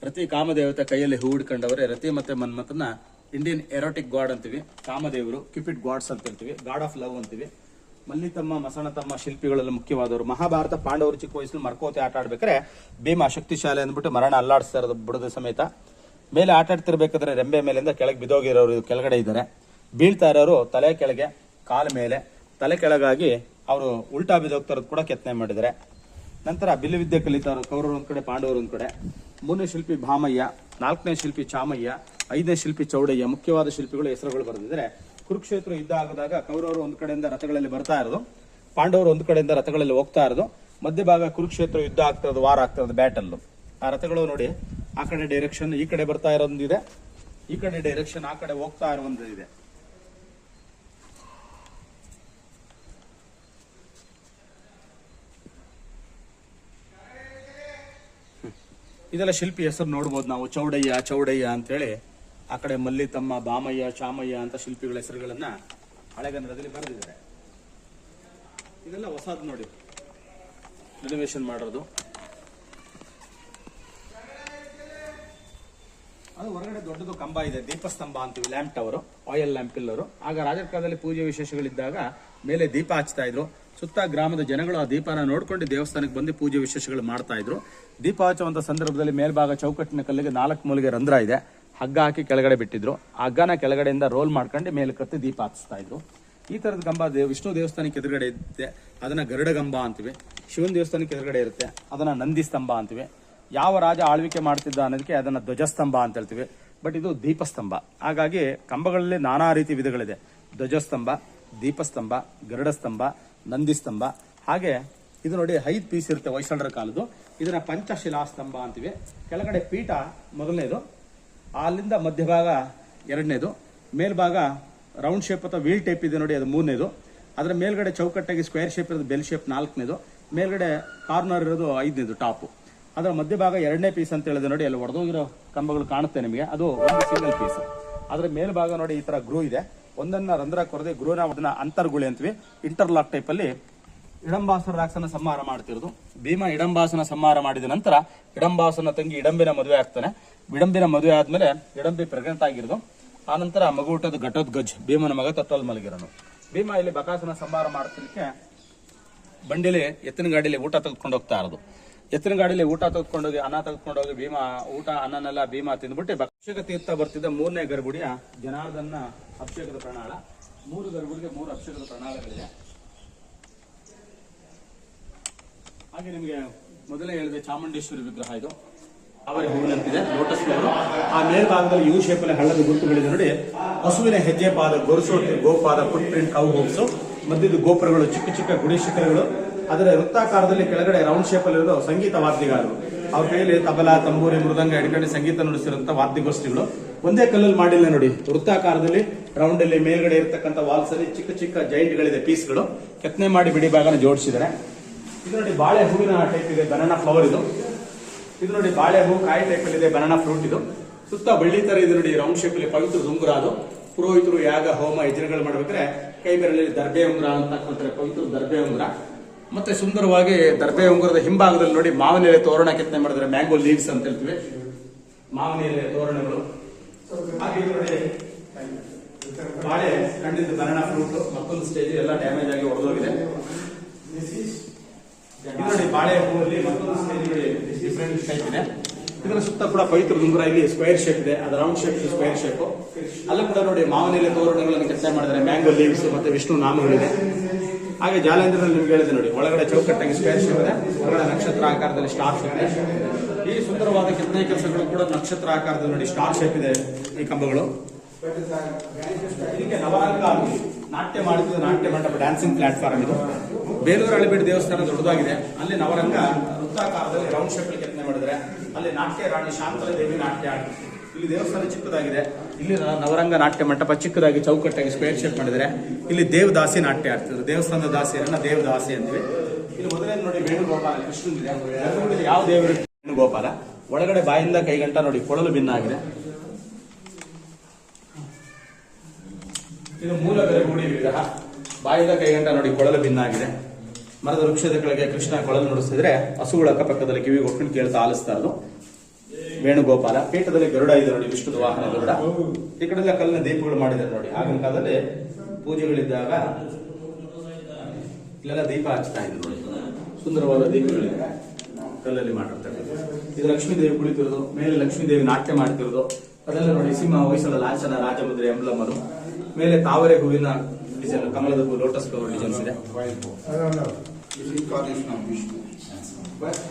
ರತಿ ಕಾಮದೇವತೆ ಕೈಯಲ್ಲಿ ಹೂ ಹಿಡ್ಕೊಂಡವ್ರೆ. ರತಿ ಮತ್ತೆ ಮನ್ಮಥನ ಇಂಡಿಯನ್ ಎರೋಟಿಕ್ ಗಾಡ್ ಅಂತೀವಿ. ಕಾಮದೇವರು ಕ್ಯೂಪಿಡ್ ಗಾಡ್ಸ್ ಅಂತ ಹೇಳ್ತೀವಿ, ಗಾಡ್ ಆಫ್ ಲವ್ ಅಂತೀವಿ. ಮಲ್ಲಿತಮ್ಮ ಮಸಣತಮ್ಮ ಶಿಲ್ಪಿಗಳೆಲ್ಲ ಮುಖ್ಯವಾದವರು. ಮಹಾಭಾರತ ಪಾಂಡವರು ಚಿಕ್ಕ ವಯಸ್ಸಲ್ಲಿ ಮರ್ಕೋತಿ ಆಟ ಆಡ್ಬೇಕಾದ್ರೆ ಭೀಮ ಶಕ್ತಿಶಾಲಿ ಅಂದ್ಬಿಟ್ಟು ಮರಣ ಅಲ್ಲಾಡಿಸ್ತಾ ಇರೋದು ಬುಡದ ಸಮೇತ. ಮೇಲೆ ಆಟ ಆಡ್ತಿರ್ಬೇಕಾದ್ರೆ ರೆಂಬೆ ಮೇಲಿಂದ ಕೆಳಗೆ ಬಿದ್ದೋಗಿರೋರು ಕೆಳಗಡೆ ಇದ್ದಾರೆ. ಬೀಳ್ತಾ ಇರೋರು ತಲೆ ಕೆಳಗೆ, ಕಾಲ ಮೇಲೆ, ತಲೆ ಕೆಳಗಾಗಿ ಅವರು ಉಲ್ಟಾ ಬಿದ್ದೋಗ್ತಾ ಇರೋದು ಕೂಡ ಕೆತ್ತನೆ ಮಾಡಿದ್ದಾರೆ. ನಂತರ ಬಿಲ್ಲು ವಿದ್ಯೆ ಕಲಿತಾರು ಕೌರವರು ಒಂದ್ ಕಡೆ, ಪಾಂಡವರು ಒಂದ್ ಕಡೆ. 3ನೇ ಶಿಲ್ಪಿ ಭಾಮಯ್ಯ, 4ನೇ ಶಿಲ್ಪಿ ಚಾಮಯ್ಯ, 5ನೇ ಶಿಲ್ಪಿ ಚೌಡಯ್ಯ. ಮುಖ್ಯವಾದ ಶಿಲ್ಪಿಗಳು ಹೆಸರುಗಳು ಬರೆದಿದ್ದಾರೆ. ಕುರುಕ್ಷೇತ್ರ ಯುದ್ಧ ಆಗದಾಗ ಕೌರವರು ಒಂದು ಕಡೆಯಿಂದ ರಥಗಳಲ್ಲಿ ಬರ್ತಾ ಇರೋದು, ಪಾಂಡವರು ಒಂದು ಕಡೆಯಿಂದ ರಥಗಳಲ್ಲಿ ಹೋಗ್ತಾ ಇರೋದು. ಮಧ್ಯಭಾಗ ಕುರುಕ್ಷೇತ್ರ ಯುದ್ಧ ಆಗ್ತಾ ಇರೋದು, ವಾರ ಆಗ್ತಾ ಇರೋದು, ಬ್ಯಾಟಲ್. ಆ ರಥಗಳು ನೋಡಿ ಆ ಕಡೆ ಡೈರೆಕ್ಷನ್ ಈ ಕಡೆ ಬರ್ತಾ ಇರೋದಿದೆ, ಈ ಕಡೆ ಡೈರೆಕ್ಷನ್ ಆ ಕಡೆ ಹೋಗ್ತಾ ಇರುವಂತದಿದೆ. ಇದೆಲ್ಲ ಶಿಲ್ಪಿ ಹೆಸರು ನೋಡ್ಬೋದು ನಾವು. ಚೌಡಯ್ಯ ಅಂತೇಳಿ ಆ ಕಡೆ ಮಲ್ಲಿತಮ್ಮ, ಬಾಮಯ್ಯ, ಚಾಮಯ್ಯ ಅಂತ ಶಿಲ್ಪಿಗಳ ಹೆಸರುಗಳನ್ನ ಹಳೆಗನ್ನಡದಲ್ಲಿ ಬರೆದಿದ್ದಾರೆ. ಇದೆಲ್ಲ ಹೊಸದು ನೋಡಿ, ರಿನೋವೇಷನ್ ಮಾಡಿರೋದು. ಅದು ಹೊರಗಡೆ ದೊಡ್ಡದು ಕಂಬ ಇದೆ, ದೀಪಸ್ತಂಭ ಅಂತೀವಿ, lamp tower, oil lamp pillar. ಆಗ ರಾಜರ ಕಾಲದಲ್ಲಿ ಪೂಜೆ ವಿಶೇಷಗಳಿದ್ದಾಗ ಮೇಲೆ ದೀಪ ಹಚ್ತಾ ಇದ್ರು. ಸುತ್ತ ಗ್ರಾಮದ ಜನಗಳು ಆ ದೀಪನ ನೋಡ್ಕೊಂಡು ದೇವಸ್ಥಾನಕ್ಕೆ ಬಂದು ಪೂಜೆ ವಿಶೇಷಗಳು ಮಾಡ್ತಾ ಇದ್ರು. ದೀಪ ಹಚ್ಚುವಂತ ಸಂದರ್ಭದಲ್ಲಿ ಮೇಲ್ಭಾಗ ಚೌಕಟ್ಟಿನ ಕಲ್ಲಿಗೆ 4 ಮೂಲೆಗೆ ರಂಧ್ರ ಇದೆ, ಹಗ್ಗ ಹಾಕಿ ಕೆಳಗಡೆ ಬಿಟ್ಟಿದ್ರು. ಆ ಹಗ್ಗನ ಕೆಳಗಡೆಯಿಂದ ರೋಲ್ ಮಾಡ್ಕೊಂಡು ಮೇಲೆ ಕತ್ತಿ ದೀಪ ಹಚ್ತಾ ಇದ್ರು. ಈ ತರದ ಗಂಬ ವಿಷ್ಣು ದೇವಸ್ಥಾನಕ್ಕೆ ಎದುರುಗಡೆ ಇರುತ್ತೆ, ಅದನ್ನ ಗರುಡ ಗಂಬ ಅಂತೀವಿ. ಶಿವನ ದೇವಸ್ಥಾನಕ್ಕೆ ಎದುರುಗಡೆ ಇರುತ್ತೆ, ಅದನ್ನ ನಂದಿ ಸ್ತಂಭ ಅಂತೀವಿ. ಯಾವ ರಾಜ ಆಳ್ವಿಕೆ ಮಾಡ್ತಿದ್ದ ಅನ್ನೋದಕ್ಕೆ ಅದನ್ನ ಧ್ವಜಸ್ತಂಭ ಅಂತ ಹೇಳ್ತೀವಿ. ಬಟ್ ಇದು ದೀಪಸ್ತಂಭ. ಹಾಗಾಗಿ ಕಂಬಗಳಲ್ಲಿ ನಾನಾ ರೀತಿ ವಿಧಗಳಿದೆ. ಧ್ವಜಸ್ತಂಭ, ದೀಪಸ್ತಂಭ, ಗರುಡ ಸ್ತಂಭ, ನಂದಿ ಸ್ತಂಭ. ಹಾಗೆ ಇದು ನೋಡಿ 5 ಪೀಸ್ ಇರುತ್ತೆ ಹೊಯ್ಸಳರ ಕಾಲದ್ದು. ಇದನ್ನ ಪಂಚಶಿಲಾಸ್ತಂಭ ಅಂತೀವಿ. ಕೆಳಗಡೆ ಪೀಠ ಮೊದಲನೇದು, ಅಲ್ಲಿಂದ ಮಧ್ಯಭಾಗ 2ನೇದು, ಮೇಲ್ಭಾಗ ರೌಂಡ್ ಶೇಪ್ ಅಥವಾ ವೀಲ್ ಟೈಪ್ ಇದೆ ನೋಡಿ, ಅದು 3ನೇದು. ಅದರ ಮೇಲ್ಗಡೆ ಚೌಕಟ್ಟಾಗಿ ಸ್ಕ್ವೇರ್ ಶೇಪ್ ಇರೋದು ಬೆಲ್ ಶೇಪ್ 4ನೇದು, ಮೇಲ್ಗಡೆ ಕಾರ್ನರ್ ಇರೋದು 5ನೇದು ಟಾಪು. ಅದರ ಮಧ್ಯಭಾಗ 2ನೇ ಪೀಸ್ ಅಂತ ಹೇಳಿದೆ ನೋಡಿ, ಅಲ್ಲಿ ಒಡೆದೋಗಿರೋ ಕಂಬಗಳು ಕಾಣುತ್ತೆ ನಿಮಗೆ, ಅದು ಒಂದು ಸಿಂಗಲ್ ಪೀಸ್. ಅದರ ಮೇಲ್ಭಾಗ ನೋಡಿ ಈ ತರ ಗ್ರೂ ಇದೆ, ಒಂದನ್ನ ರಂಧ್ರ ಕೊರದೆ ಗ್ರೂನ ಅದನ್ನ ಅಂತರ್ಗುಳಿ ಅಂತೀವಿ. ಇಂಟರ್ಲಾಕ್ ಟೈಪ್ ಅಲ್ಲಿ ಇಡಂಬಾಸನ ರಾಕ್ಷಸನ ಸಂಹಾರ ಮಾಡ್ತಿರೋದು. ಭೀಮ ಇಡಂಬಾಸನ ಸಂಹಾರ ಮಾಡಿದ ನಂತರ ಇಡಂಬಾಸನ ತಂಗಿ ಇಡಂಬಿನ ಮದುವೆ ಆಗ್ತಾನೆ. ಇಡಂಬಿನ ಮದುವೆ ಆದ್ಮೇಲೆ ಇಡಂಬಿ ಪ್ರೆಗ್ನೆಂಟ್ ಆಗಿರೋದು. ಆ ನಂತರ ಮಗು ಹುಟ್ಟೋದು ಘಟೋದ್ಗಜ್, ಭೀಮನ ಮಗ ತಟ್ಟೋಲ್ ಮಲಗಿರೋನು. ಭೀಮ ಇಲ್ಲಿ ಬಕಾಸನ ಸಂಹಾರ ಮಾಡ್ತಿರ್ಲಿಕ್ಕೆ ಬಂಡಿಲಿ ಎತ್ತಿನ ಗಾಡಿಲಿ ಊಟ ತೆಗೆದುಕೊಂಡು ಹೋಗ್ತಾ ಇರೋದು. ಎತ್ತಿನ ಗಾಡಿಲಿ ಊಟ ತೆಗೆದುಕೊಂಡೋಗಿ ಅನ್ನ ತೆಗೆದುಕೊಂಡೋಗಿ ಭೀಮ ಊಟ ಅನ್ನನೆಲ್ಲ ಭೀಮ ತಿಂದ್ಬಿಟ್ಟು ಅಭಿಷೇಕ ತೀರ್ಥ ಬರ್ತಿದ್ದ 3ನೇ ಗರ್ಭುಡಿಯ ಜನಾರ್ದನ ಅಭಿಷೇಕದ ಪ್ರಣಾಳ. 3 ಗರ್ಭುಡಿಗೆ 3 ಅಭಿಷೇಕದ ಪ್ರಣಾಳಗಳಿದೆ. ಹಾಗೆ ನಿಮಗೆ ಮೊದಲೇ ಹೇಳಿದೆ ಚಾಮುಂಡೇಶ್ವರಿ ವಿಗ್ರಹ ಇದು. ಅವರ ಹೂವಿನಂತಿದೆ ಲೋಟಸ್ ಫ್ಲವರು. ಆ ಮೇಲ್ಭಾಗದಲ್ಲಿ ಯು ಶೇಪಲ್ಲಿ ಹಳ್ಳದ ಗುರುತುಗಳಿದೆ ನೋಡಿ. ಹಸುವಿನ ಹೆಜ್ಜೆ ಪಾದ, ಗೊರಸು, ಗೋಪಾದ, ಫುಟ್ ಪ್ರಿಂಟ್, ಕೌ ಹೂವ್ಸು. ಮಧ್ಯದ ಗೋಪುರಗಳು, ಚಿಕ್ಕ ಚಿಕ್ಕ ಗುಡಿ ಶಿಖರಗಳು. ಅದರ ವೃತ್ತಾಕಾರದಲ್ಲಿ ಕೆಳಗಡೆ ರೌಂಡ್ ಶೇಪಲ್ಲಿ ಇರೋದು ಸಂಗೀತ ವಾದ್ಯಗಾರರು. ಅವ್ರ ಕೈಯಲ್ಲಿ ತಬಲಾ, ತಂಬೂರಿ, ಮೃದಂಗ ಹಿಡ್ಕೊಂಡು ಸಂಗೀತ ನುಡಿಸಿರುವಂತಹ ವಾದ್ಯಗೋಷ್ಠಿಗಳು. ಒಂದೇ ಕಲ್ಲಲ್ಲಿ ಮಾಡಿಲ್ಲ ನೋಡಿ, ವೃತ್ತಾಕಾರದಲ್ಲಿ ರೌಂಡ್ ಅಲ್ಲಿ ಮೇಲ್ಗಡೆ ಇರತಕ್ಕಂಥ ವಾಲ್ಸ್ ಅಲ್ಲಿ ಚಿಕ್ಕ ಚಿಕ್ಕ ಜೈಂಟ್ಗಳಿದೆ ಪೀಸ್ಗಳು. ಕೆತ್ತನೆ ಮಾಡಿ ಬಿಡಿ ಭಾಗನ ಜೋಡಿಸಿದ್ದಾರೆ. ಇದು ನೋಡಿ ಬಾಳೆ ಹೂವಿನ ಟೈಪ್ ಇದೆ, ಬನಾನಾ ಫ್ಲವರ್ ಇದು. ಇದು ನೋಡಿ ಬಾಳೆ ಹೂ ಕಾಯಿ ಟೈಪ್ ಅಲ್ಲಿ ಇದೆ, ಬನಾನಾ ಫ್ರೂಟ್ ಇದು. ಸುತ್ತ ಬಳ್ಳಿ ತರ ಇದೆ ನೋಡಿ, ರೌಂಡ್ ಶೇಪ್ ಅಲ್ಲಿ ಪವಿತ್ರ ಉಂಗುರ. ಅದು ಪುರೋಹಿತರು ಯಾಗ ಹೋಮ ಯಜ್ಞಗಳು ಮಾಡ್ಬೇಕಾದ್ರೆ ಕೈ ಬೆರಳಲ್ಲಿ ದರ್ಬೆ ಉಂಗುರ ಅಂತ ಹಾಕೊಳ್ತಾರೆ, ಪವಿತ್ರ ದರ್ಬೆ ಉಂಗುರ. ಮತ್ತೆ ಸುಂದರವಾಗಿ ದರ್ಬೆ ಉಂಗುರದ ಹಿಂಭಾಗದಲ್ಲಿ ನೋಡಿ ಮಾವಿನ ಎಲೆ ತೋರಣ ಕೆತ್ತನೆ ಮಾಡಿದ್ರೆ, ಮ್ಯಾಂಗೋ ಲೀವ್ಸ್ ಅಂತ ಹೇಳ್ತೀವಿ, ಮಾವಿನ ಎಲೆ ತೋರಣಗಳು. ಹಾಗೆ ಇದು ನೋಡಿ ಬಾಳೆ ಕಂಡಿದ್ದು ಬನಾನಾ ಫ್ರೂಟ್, ಮತ್ತೊಂದು ಸ್ಟೇಜ್ ಎಲ್ಲ ಡ್ಯಾಮೇಜ್ ಆಗಿ ಹೊಡೆದೋಗಿದೆ. ಇದು ನೋಡಿ ಬಾಳೆ ಹೂವಲ್ಲಿ ಮತ್ತೊಂದು ಸ್ಟೇಜ್ ನೋಡಿ ಡಿಫರೆಂಟ್ ಟೈಪ್ ಇದೆ. ಇದರ ಸುತ್ತ ಕೂಡ ಪವಿತ್ರ ಉಂಗುರ, ಇಲ್ಲಿ ಸ್ಕ್ವೇರ್ ಶೇಪ್ ಇದೆ, ಅದು ರೌಂಡ್ ಶೇಪ್, ಸ್ಕ್ವೇರ್ ಶೇಪ್. ಅಲ್ಲೂ ಕೂಡ ನೋಡಿ ಮಾವಿನ ಎಲೆ ತೋರಣಗಳನ್ನು ಕೆತ್ತನೆ ಮಾಡಿದ್ದಾರೆ, ಮ್ಯಾಂಗೋ ಲೀವ್ಸ್ ಮತ್ತೆ ವಿಷ್ಣು ನಾಮಗಳಿದೆ. ಹಾಗೆ ಜಾಲೇಂದ್ರನಲ್ಲಿ ನಿಮ್ಗೆ ಹೇಳಿದೆ ನೋಡಿ, ಒಳಗಡೆ ಚೌಕಟ್ಟಾಗಿ ಸ್ಕ್ವೇರ್ ಶೇಪ್ ಇದೆ, ಹೊರಗಡೆ ನಕ್ಷತ್ರ ಆಕಾರದಲ್ಲಿ ಸ್ಟಾರ್ ಶೇಪ್ ಇದೆ. ಈ ಸುಂದರವಾದ ಕೆತ್ತನೆ ಕೆಲಸಗಳು ಕೂಡ ನಕ್ಷತ್ರ ಆಕಾರದಲ್ಲಿ ನೋಡಿ ಸ್ಟಾರ್ ಶೇಪ್ ಇದೆ ಈ ಕಂಬಗಳು. ಇದಕ್ಕೆ ನವರಂಗ ನಾಟ್ಯ ಮಾಡಿದ್ದು ನಾಟ್ಯ ಮಂಟಪ, ಡ್ಯಾನ್ಸಿಂಗ್ ಪ್ಲಾಟ್ಫಾರ್ಮ್ ಇದು. ಬೇಲೂರು ಹಳೆಬೀಡು ದೇವಸ್ಥಾನ ದೊಡ್ಡದಾಗಿದೆ, ಅಲ್ಲಿ ನವರಂಗ ವೃತ್ತಾಕಾರದಲ್ಲಿ ರೌಂಡ್ ಶೇಪ್ ಕೆತ್ತನೆ ಮಾಡಿದ್ರೆ, ಅಲ್ಲಿ ನಾಟ್ಯ ರಾಣಿ ಶಾಂತಲ ದೇವಿ ನಾಟ್ಯ ಆಡಿ. ಇಲ್ಲಿ ದೇವಸ್ಥಾನ ಚಿಕ್ಕದಾಗಿದೆ, ಇಲ್ಲಿ ನವರಂಗ ನಾಟ್ಯ ಮಂಟಪ ಚಿಕ್ಕದಾಗಿ ಚೌಕಟ್ಟಾಗಿ ಸ್ಕ್ವೇರ್ ಶೇಪ್ ಮಾಡಿದರೆ, ಇಲ್ಲಿ ದೇವದಾಸಿ ನಾಟ್ಯ ಆಡ್ತಿದ್ರು. ದೇವಸ್ಥಾನದ ದಾಸಿಯರನ್ನ ದೇವದಾಸಿ ಅಂತೀವಿ. ಇಲ್ಲಿ ಮೊದಲೇ ನೋಡಿ ವೇಣುಗೋಪಾಲ ಕೃಷ್ಣನಿದೆ. ಯಾವ ದೇವರು? ವೇಣುಗೋಪಾಲ. ಒಳಗಡೆ ಬಾಯಿಂದ ಕೈಗಂಟ ನೋಡಿ ಕೊಳಲು ಭಿನ್ನ ಆಗಿದೆ. ಇದು ಮೂಲ ಗರ್ಭಗುಡಿ ವಿಗ್ರಹ. ಬಾಯಿಂದ ಕೈಗಂಟ ನೋಡಿ ಕೊಳಲು ಭಿನ್ನ ಆಗಿದೆ. ಮರದ ವೃಕ್ಷದ ಕೆಳಗೆ ಕೃಷ್ಣ ಕೊಳಲು ನುಡಿಸಿದ್ರೆ ಹಸುಗಳ ಅಕ್ಕಪಕ್ಕದಲ್ಲಿ ಕಿವಿಗೆ ಒಪ್ಪಿಟ್ಟು ಕೇಳ್ತಾ ಆಲಿಸ್ತಾ ಇರೋದು ವೇಣುಗೋಪಾಲ. ಪೀಠದಲ್ಲಿ ಗರುಡ ಇದೆ ನೋಡಿ, ವಿಷ್ಣುದ ವಾಹನ ಗರುಡ. ಈ ಕಡೆಲ್ಲ ಕಲ್ಲಿನ ದೀಪಗಳು ಮಾಡಿದ್ದಾರೆ ನೋಡಿ. ಆಗಿನ ಕಾಲದಲ್ಲಿ ಪೂಜೆಗಳಿದ್ದಾಗ ಇಲ್ಲೆಲ್ಲ ದೀಪ ಹಚ್ತಾ ಇದ್ರು ನೋಡಿ, ಸುಂದರವಾದ ದೀಪಗಳಿದೆ ಕಲ್ಲಲ್ಲಿ ಮಾಡಿರ್ತಾರೆ. ಇದು ಲಕ್ಷ್ಮೀ ದೇವಿ ಕುಳಿತಿರೋದು, ಮೇಲೆ ಲಕ್ಷ್ಮೀ ದೇವಿ ನಾಟ್ಯ ಮಾಡ್ತಿರೋದು. ಅದೆಲ್ಲ ನೋಡಿ ಸಿಂಹ, ಹೊಯ್ಸಳ ಲಾಂಛನ, ರಾಜಮುದ್ರೆ, ಎಂಬ್ಲಮ್. ಅದು ಮೇಲೆ ತಾವರೆ ಹೂವಿನ ಡಿಸೈನ್, ಕಮಲದ ಹೂ, ಲೋಟಸ್ ಫ್ಲವರ್ ಡಿಸೈನ್ಸ್ ಇದೆ.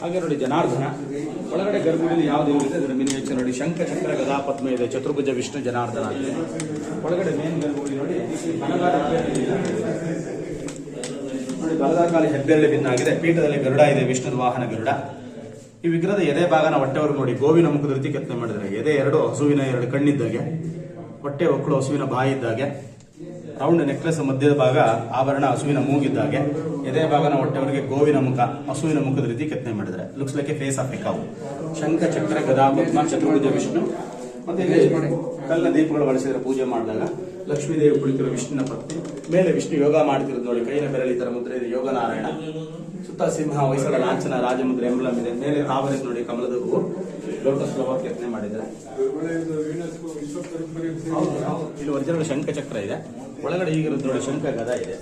ಹಾಗೆ ನೋಡಿ ಜನಾರ್ದನ. ಒಳಗಡೆ ಗರ್ಭಗುಡಿಯಲ್ಲಿ ಯಾವ ದೇವರು ಇದೆ ಅದರ ಮಿನಿಯೇಚರ್ ನೋಡಿ. ಶಂಖ ಚಕ್ರ ಗದಾ ಪದ್ಮ ಇದೆ, ಚತುರ್ಭುಜ ವಿಷ್ಣು ಜನಾರ್ದನ ಇದೆ. ಒಳಗಡೆ ಮೇನ್ ಗರ್ಭಗುಡಿ ನೋಡಿ, ನೋಡಿ ಬಲದಾಕಾಲಿ ಹೆಬ್ಬೆರಳು ಭಿನ್ನ ಆಗಿದೆ. ಪೀಠದಲ್ಲಿ ಗರುಡ ಇದೆ, ವಿಷ್ಣುದ ವಾಹನ ಗರುಡ. ಈ ವಿಗ್ರಹದ ಎದೆ ಭಾಗನ ಹೊಟ್ಟೆವರೆಗೂ ನೋಡಿ ಗೋವಿನ ಮುಖದ ರೀತಿ ಕೆತ್ತನೆ ಮಾಡಿದ್ದಾರೆ. ಎದೆ ಎರಡು ಹಸುವಿನ ಎರಡು ಕಣ್ಣಿದ್ದಾಗೆ, ಹೊಟ್ಟೆ ಒಕ್ಕಳು ಹಸುವಿನ ಬಾಯಿ ಇದ್ದಾಗೆ, ರೌಂಡ್ ನೆಕ್ಲೆಸ್ ಮಧ್ಯದ ಭಾಗ ಆಭರಣ ಹಸುವಿನ ಮೂಗಿದ್ದಾಗೆ, ಎದೆ ಭಾಗನ ಹೊಟ್ಟೆವರೆಗೆ ಗೋವಿನ ಮುಖ ಹಸುವಿನ ಮುಖದ ರೀತಿ ಕೆತ್ತನೆ ಮಾಡಿದ್ದಾರೆ. Looks like a face of a cow. ಶಂಖ ಚಕ್ರ ಗದಾ ಪದ್ಮ ಚತುರ್ಭುಜ ವಿಷ್ಣು. ಮತ್ತೆ ಇಲ್ಲಿ ಕಲ್ಲ ದೀಪಗಳು ಬಳಸಿದ್ರೆ ಪೂಜೆ ಮಾಡಿದಾಗ ಲಕ್ಷ್ಮೀ ದೇವಿ ಕುಳಿತಿರೋ ವಿಷ್ಣುವಿನ ಪತ್ನಿ. ಮೇಲೆ ವಿಷ್ಣು ಯೋಗ ಮಾಡ್ತಿರೋದು ನೋಡಿ, ಕೈನ ಬೆರಳಿ ತರ ಮುದ್ರೆ ಇದೆ, ಯೋಗ ನಾರಾಯಣ. ಸುತ್ತ ಸಿಂಹ, ಹೊಯ್ಸಳ ಲಾಂಛನ, ರಾಜಮುದ್ರೆ, ಎಂಬ್ಲಮ್ ಇದೆ. ಮೇಲೆ ತಾವರೆ ನೋಡಿ ಕಮಲದ ಹೂವು, ಲೋಟಸ್ ಫ್ಲವರ್ ಕೆತ್ತನೆ ಮಾಡಿದ್ದಾರೆ. ಇಲ್ಲಿ ಒರಿಜಿನಲ್ ಶಂಖ ಚಕ್ರ ಇದೆ. ಒಳಗಡೆ ಈಗಿರೋದು ನೋಡಿ ಶಂಖ ಗದ ಇದೆ.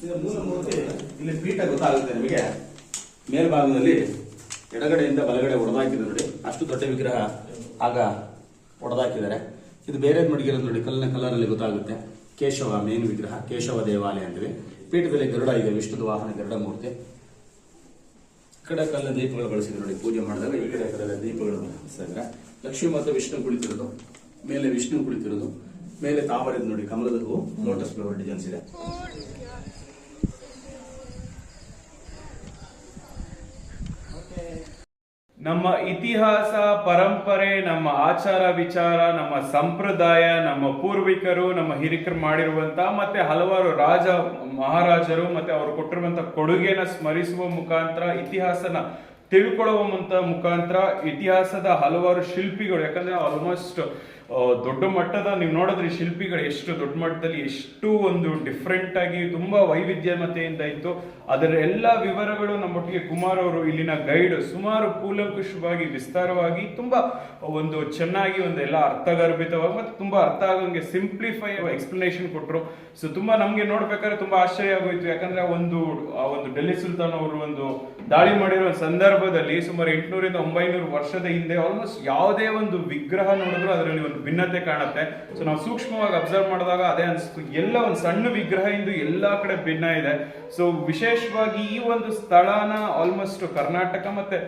ಇದು ಮೂಲ ಮೂರ್ತಿ. ಇಲ್ಲಿ ಪೀಠ ಗೊತ್ತಾಗುತ್ತೆ ನಿಮಗೆ, ಮೇಲ್ಭಾಗದಲ್ಲಿ ಎಡಗಡೆಯಿಂದ ಬಲಗಡೆ ಹೊಡೆದಾಕಿದೆ ನೋಡಿ, ಅಷ್ಟು ದೊಡ್ಡ ವಿಗ್ರಹ ಆಗ ಹೊಡೆದಾಕಿದ್ದಾರೆ. ಇದು ಬೇರೆ ಮಡಗಿರೋದು ನೋಡಿ, ಕಲ್ಲಿನ ಕಲರಲ್ಲಿ ಗೊತ್ತಾಗುತ್ತೆ. ಕೇಶವ ಮೇನ್ ವಿಗ್ರಹ, ಕೇಶವ ದೇವಾಲಯ ಅಂತೀವಿ. ಪೀಠದಲ್ಲಿ ಗರುಡ ಇದೆ, ವಿಷ್ಣುದ ವಾಹನ ಗರುಡ ಮೂರ್ತಿ. ಕಡೆ ಕಲ್ಲ ದೀಪಗಳು ಬಳಸಿದ್ರು ನೋಡಿ ಪೂಜೆ ಮಾಡಿದಾಗ. ಈ ಕಡೆ ಕಡೆ ದೀಪಗಳು ಬಳಸಿದ್ರೆ ಲಕ್ಷ್ಮೀ ಮತ್ತು ವಿಷ್ಣು ಕುಳಿತಿರೋದು, ಮೇಲೆ ವಿಷ್ಣು ಕುಳಿತಿರೋದು, ಮೇಲೆ ತಾವರೆದು ನೋಡಿ ಕಮಲದ ಹೂವು, ಲೋಟಸ್ ಫ್ಲವರ್ ಡಿಸೈನ್ಸ್ ಇದೆ. ನಮ್ಮ ಇತಿಹಾಸ, ಪರಂಪರೆ, ನಮ್ಮ ಆಚಾರ ವಿಚಾರ, ನಮ್ಮ ಸಂಪ್ರದಾಯ, ನಮ್ಮ ಪೂರ್ವಿಕರು, ನಮ್ಮ ಹಿರಿಕರು ಮಾಡಿರುವಂತ ಮತ್ತೆ ಹಲವಾರು ರಾಜ ಮಹಾರಾಜರು ಮತ್ತೆ ಅವರು ಕೊಟ್ಟಿರುವಂತ ಕೊಡುಗೆನ ಸ್ಮರಿಸುವ ಮುಖಾಂತರ, ಇತಿಹಾಸನ ತಿಳ್ಕೊಳ್ಳುವಂತ ಮುಖಾಂತರ, ಇತಿಹಾಸದ ಹಲವಾರು ಶಿಲ್ಪಿಗಳು, ಯಾಕಂದ್ರೆ ಆಲ್ಮೋಸ್ಟ್ ದೊಡ್ಡ ಮಟ್ಟದ ನೀವು ನೋಡಿದ್ರಿ ಶಿಲ್ಪಿಗಳು ಎಷ್ಟು ದೊಡ್ಡ ಮಟ್ಟದಲ್ಲಿ ಎಷ್ಟು ಒಂದು ಡಿಫ್ರೆಂಟ್ ಆಗಿ ತುಂಬಾ ವೈವಿಧ್ಯಮತೆಯಿಂದ ಇತ್ತು. ಅದರ ಎಲ್ಲ ವಿವರಗಳು ನಮ್ಮೊಟ್ಟಿಗೆ ಕುಮಾರ್ ಅವರು ಇಲ್ಲಿನ ಗೈಡ್ ಸುಮಾರು ಕೂಲಂಕುಷವಾಗಿ ವಿಸ್ತಾರವಾಗಿ ತುಂಬಾ ಒಂದು ಚೆನ್ನಾಗಿ ಒಂದು ಎಲ್ಲ ಅರ್ಥಗರ್ಭಿತವಾಗಿ ಮತ್ತೆ ತುಂಬಾ ಅರ್ಥ ಆಗಂಗೆ ಸಿಂಪ್ಲಿಫೈ ಎಕ್ಸ್ಪ್ಲನೇಷನ್ ಕೊಟ್ಟರು. ಸೊ ತುಂಬಾ ನಮ್ಗೆ ನೋಡ್ಬೇಕಾದ್ರೆ ತುಂಬಾ ಆಶ್ಚರ್ಯ ಆಗೋಯ್ತು. ಯಾಕಂದ್ರೆ ಒಂದು ಡೆಲ್ಲಿ ಸುಲ್ತಾನ್ ಅವರು ಒಂದು ದಾಳಿ ಮಾಡಿರೋ ಸಂದರ್ಭದಲ್ಲಿ ಸುಮಾರು 800 ಇಂದ 900 ವರ್ಷದ ಹಿಂದೆ ಆಲ್ಮೋಸ್ಟ್ ಯಾವುದೇ ಒಂದು ವಿಗ್ರಹ ನೋಡಿದ್ರು ಅದರಲ್ಲಿ ಒಂದು ಭಿನ್ನತೆ ಕಾಣುತ್ತೆ. ಸೊ ನಾವು ಸೂಕ್ಷ್ಮವಾಗಿ ಅಬ್ಸರ್ವ್ ಮಾಡಿದಾಗ ಅದೇ ಅನಿಸ್ತು, ಎಲ್ಲ ಒಂದು ಸಣ್ಣ ವಿಗ್ರಹ ಇಂದು ಎಲ್ಲಾ ಕಡೆ ಭಿನ್ನ ಇದೆ. ಸೊ ವಿಶೇಷವಾಗಿ ಈ ಒಂದು ಸ್ಥಳನ ಆಲ್ಮೋಸ್ಟ್ ಕರ್ನಾಟಕ ಮತ್ತೆ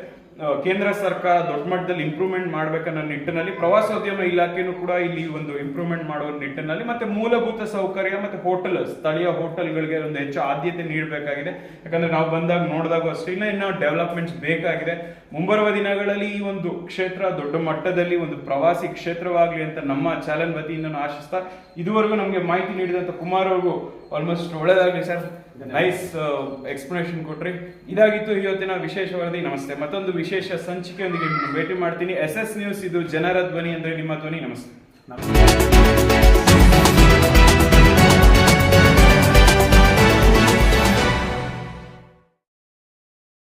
ಕೇಂದ್ರ ಸರ್ಕಾರ ದೊಡ್ಡ ಮಟ್ಟದಲ್ಲಿ ಇಂಪ್ರೂವ್ಮೆಂಟ್ ಮಾಡ್ಬೇಕನ್ನೋ ನಿಟ್ಟಿನಲ್ಲಿ ಪ್ರವಾಸೋದ್ಯಮ ಇಲಾಖೆನೂ ಕೂಡ ಇಲ್ಲಿ ಒಂದು ಇಂಪ್ರೂವ್ಮೆಂಟ್ ಮಾಡುವ ನಿಟ್ಟಿನಲ್ಲಿ ಮತ್ತೆ ಮೂಲಭೂತ ಸೌಕರ್ಯ ಮತ್ತೆ ಹೋಟೆಲ್ ಸ್ಥಳೀಯ ಹೋಟೆಲ್ಗಳಿಗೆ ಒಂದು ಹೆಚ್ಚು ಆದ್ಯತೆ ನೀಡಬೇಕಾಗಿದೆ. ಯಾಕಂದ್ರೆ ನಾವು ಬಂದಾಗ ನೋಡಿದಾಗ ಅಷ್ಟೇ ಇನ್ನೂ ಡೆವಲಪ್ಮೆಂಟ್ಸ್ ಬೇಕಾಗಿದೆ. ಮುಂಬರುವ ದಿನಗಳಲ್ಲಿ ಈ ಒಂದು ಕ್ಷೇತ್ರ ದೊಡ್ಡ ಮಟ್ಟದಲ್ಲಿ ಒಂದು ಪ್ರವಾಸಿ ಕ್ಷೇತ್ರವಾಗಲಿ ಅಂತ ನಮ್ಮ ಚಾನೆಲ್ ವತಿಯಿಂದ ನಾನು ಆಶಿಸ್ತಾ, ಇದುವರೆಗೂ ನಮಗೆ ಮಾಹಿತಿ ನೀಡಿದಂತ ಕುಮಾರ್ ಅವ್ರಿಗೂ ಆಲ್ಮೋಸ್ಟ್ ಒಳ್ಳೇದಾಗಲಿ ಸರ್. ನೈಸ್ ಎಕ್ಸ್ಪ್ಲನೇಷನ್ ಕೊಟ್ರಿ. ಇದಾಗಿತ್ತು ಇವತ್ತಿನ ವಿಶೇಷ ವರದಿ. ನಮಸ್ತೆ. ಮತ್ತೊಂದು ವಿಶೇಷ ಸಂಚಿಕೆಯೊಂದಿಗೆ ಭೇಟಿ ಮಾಡ್ತೀನಿ. SS ನ್ಯೂಸ್, ಇದು ಜನರ ಧ್ವನಿ, ಅಂದ್ರೆ ನಿಮ್ಮ ಧ್ವನಿ. ನಮಸ್ತೆ.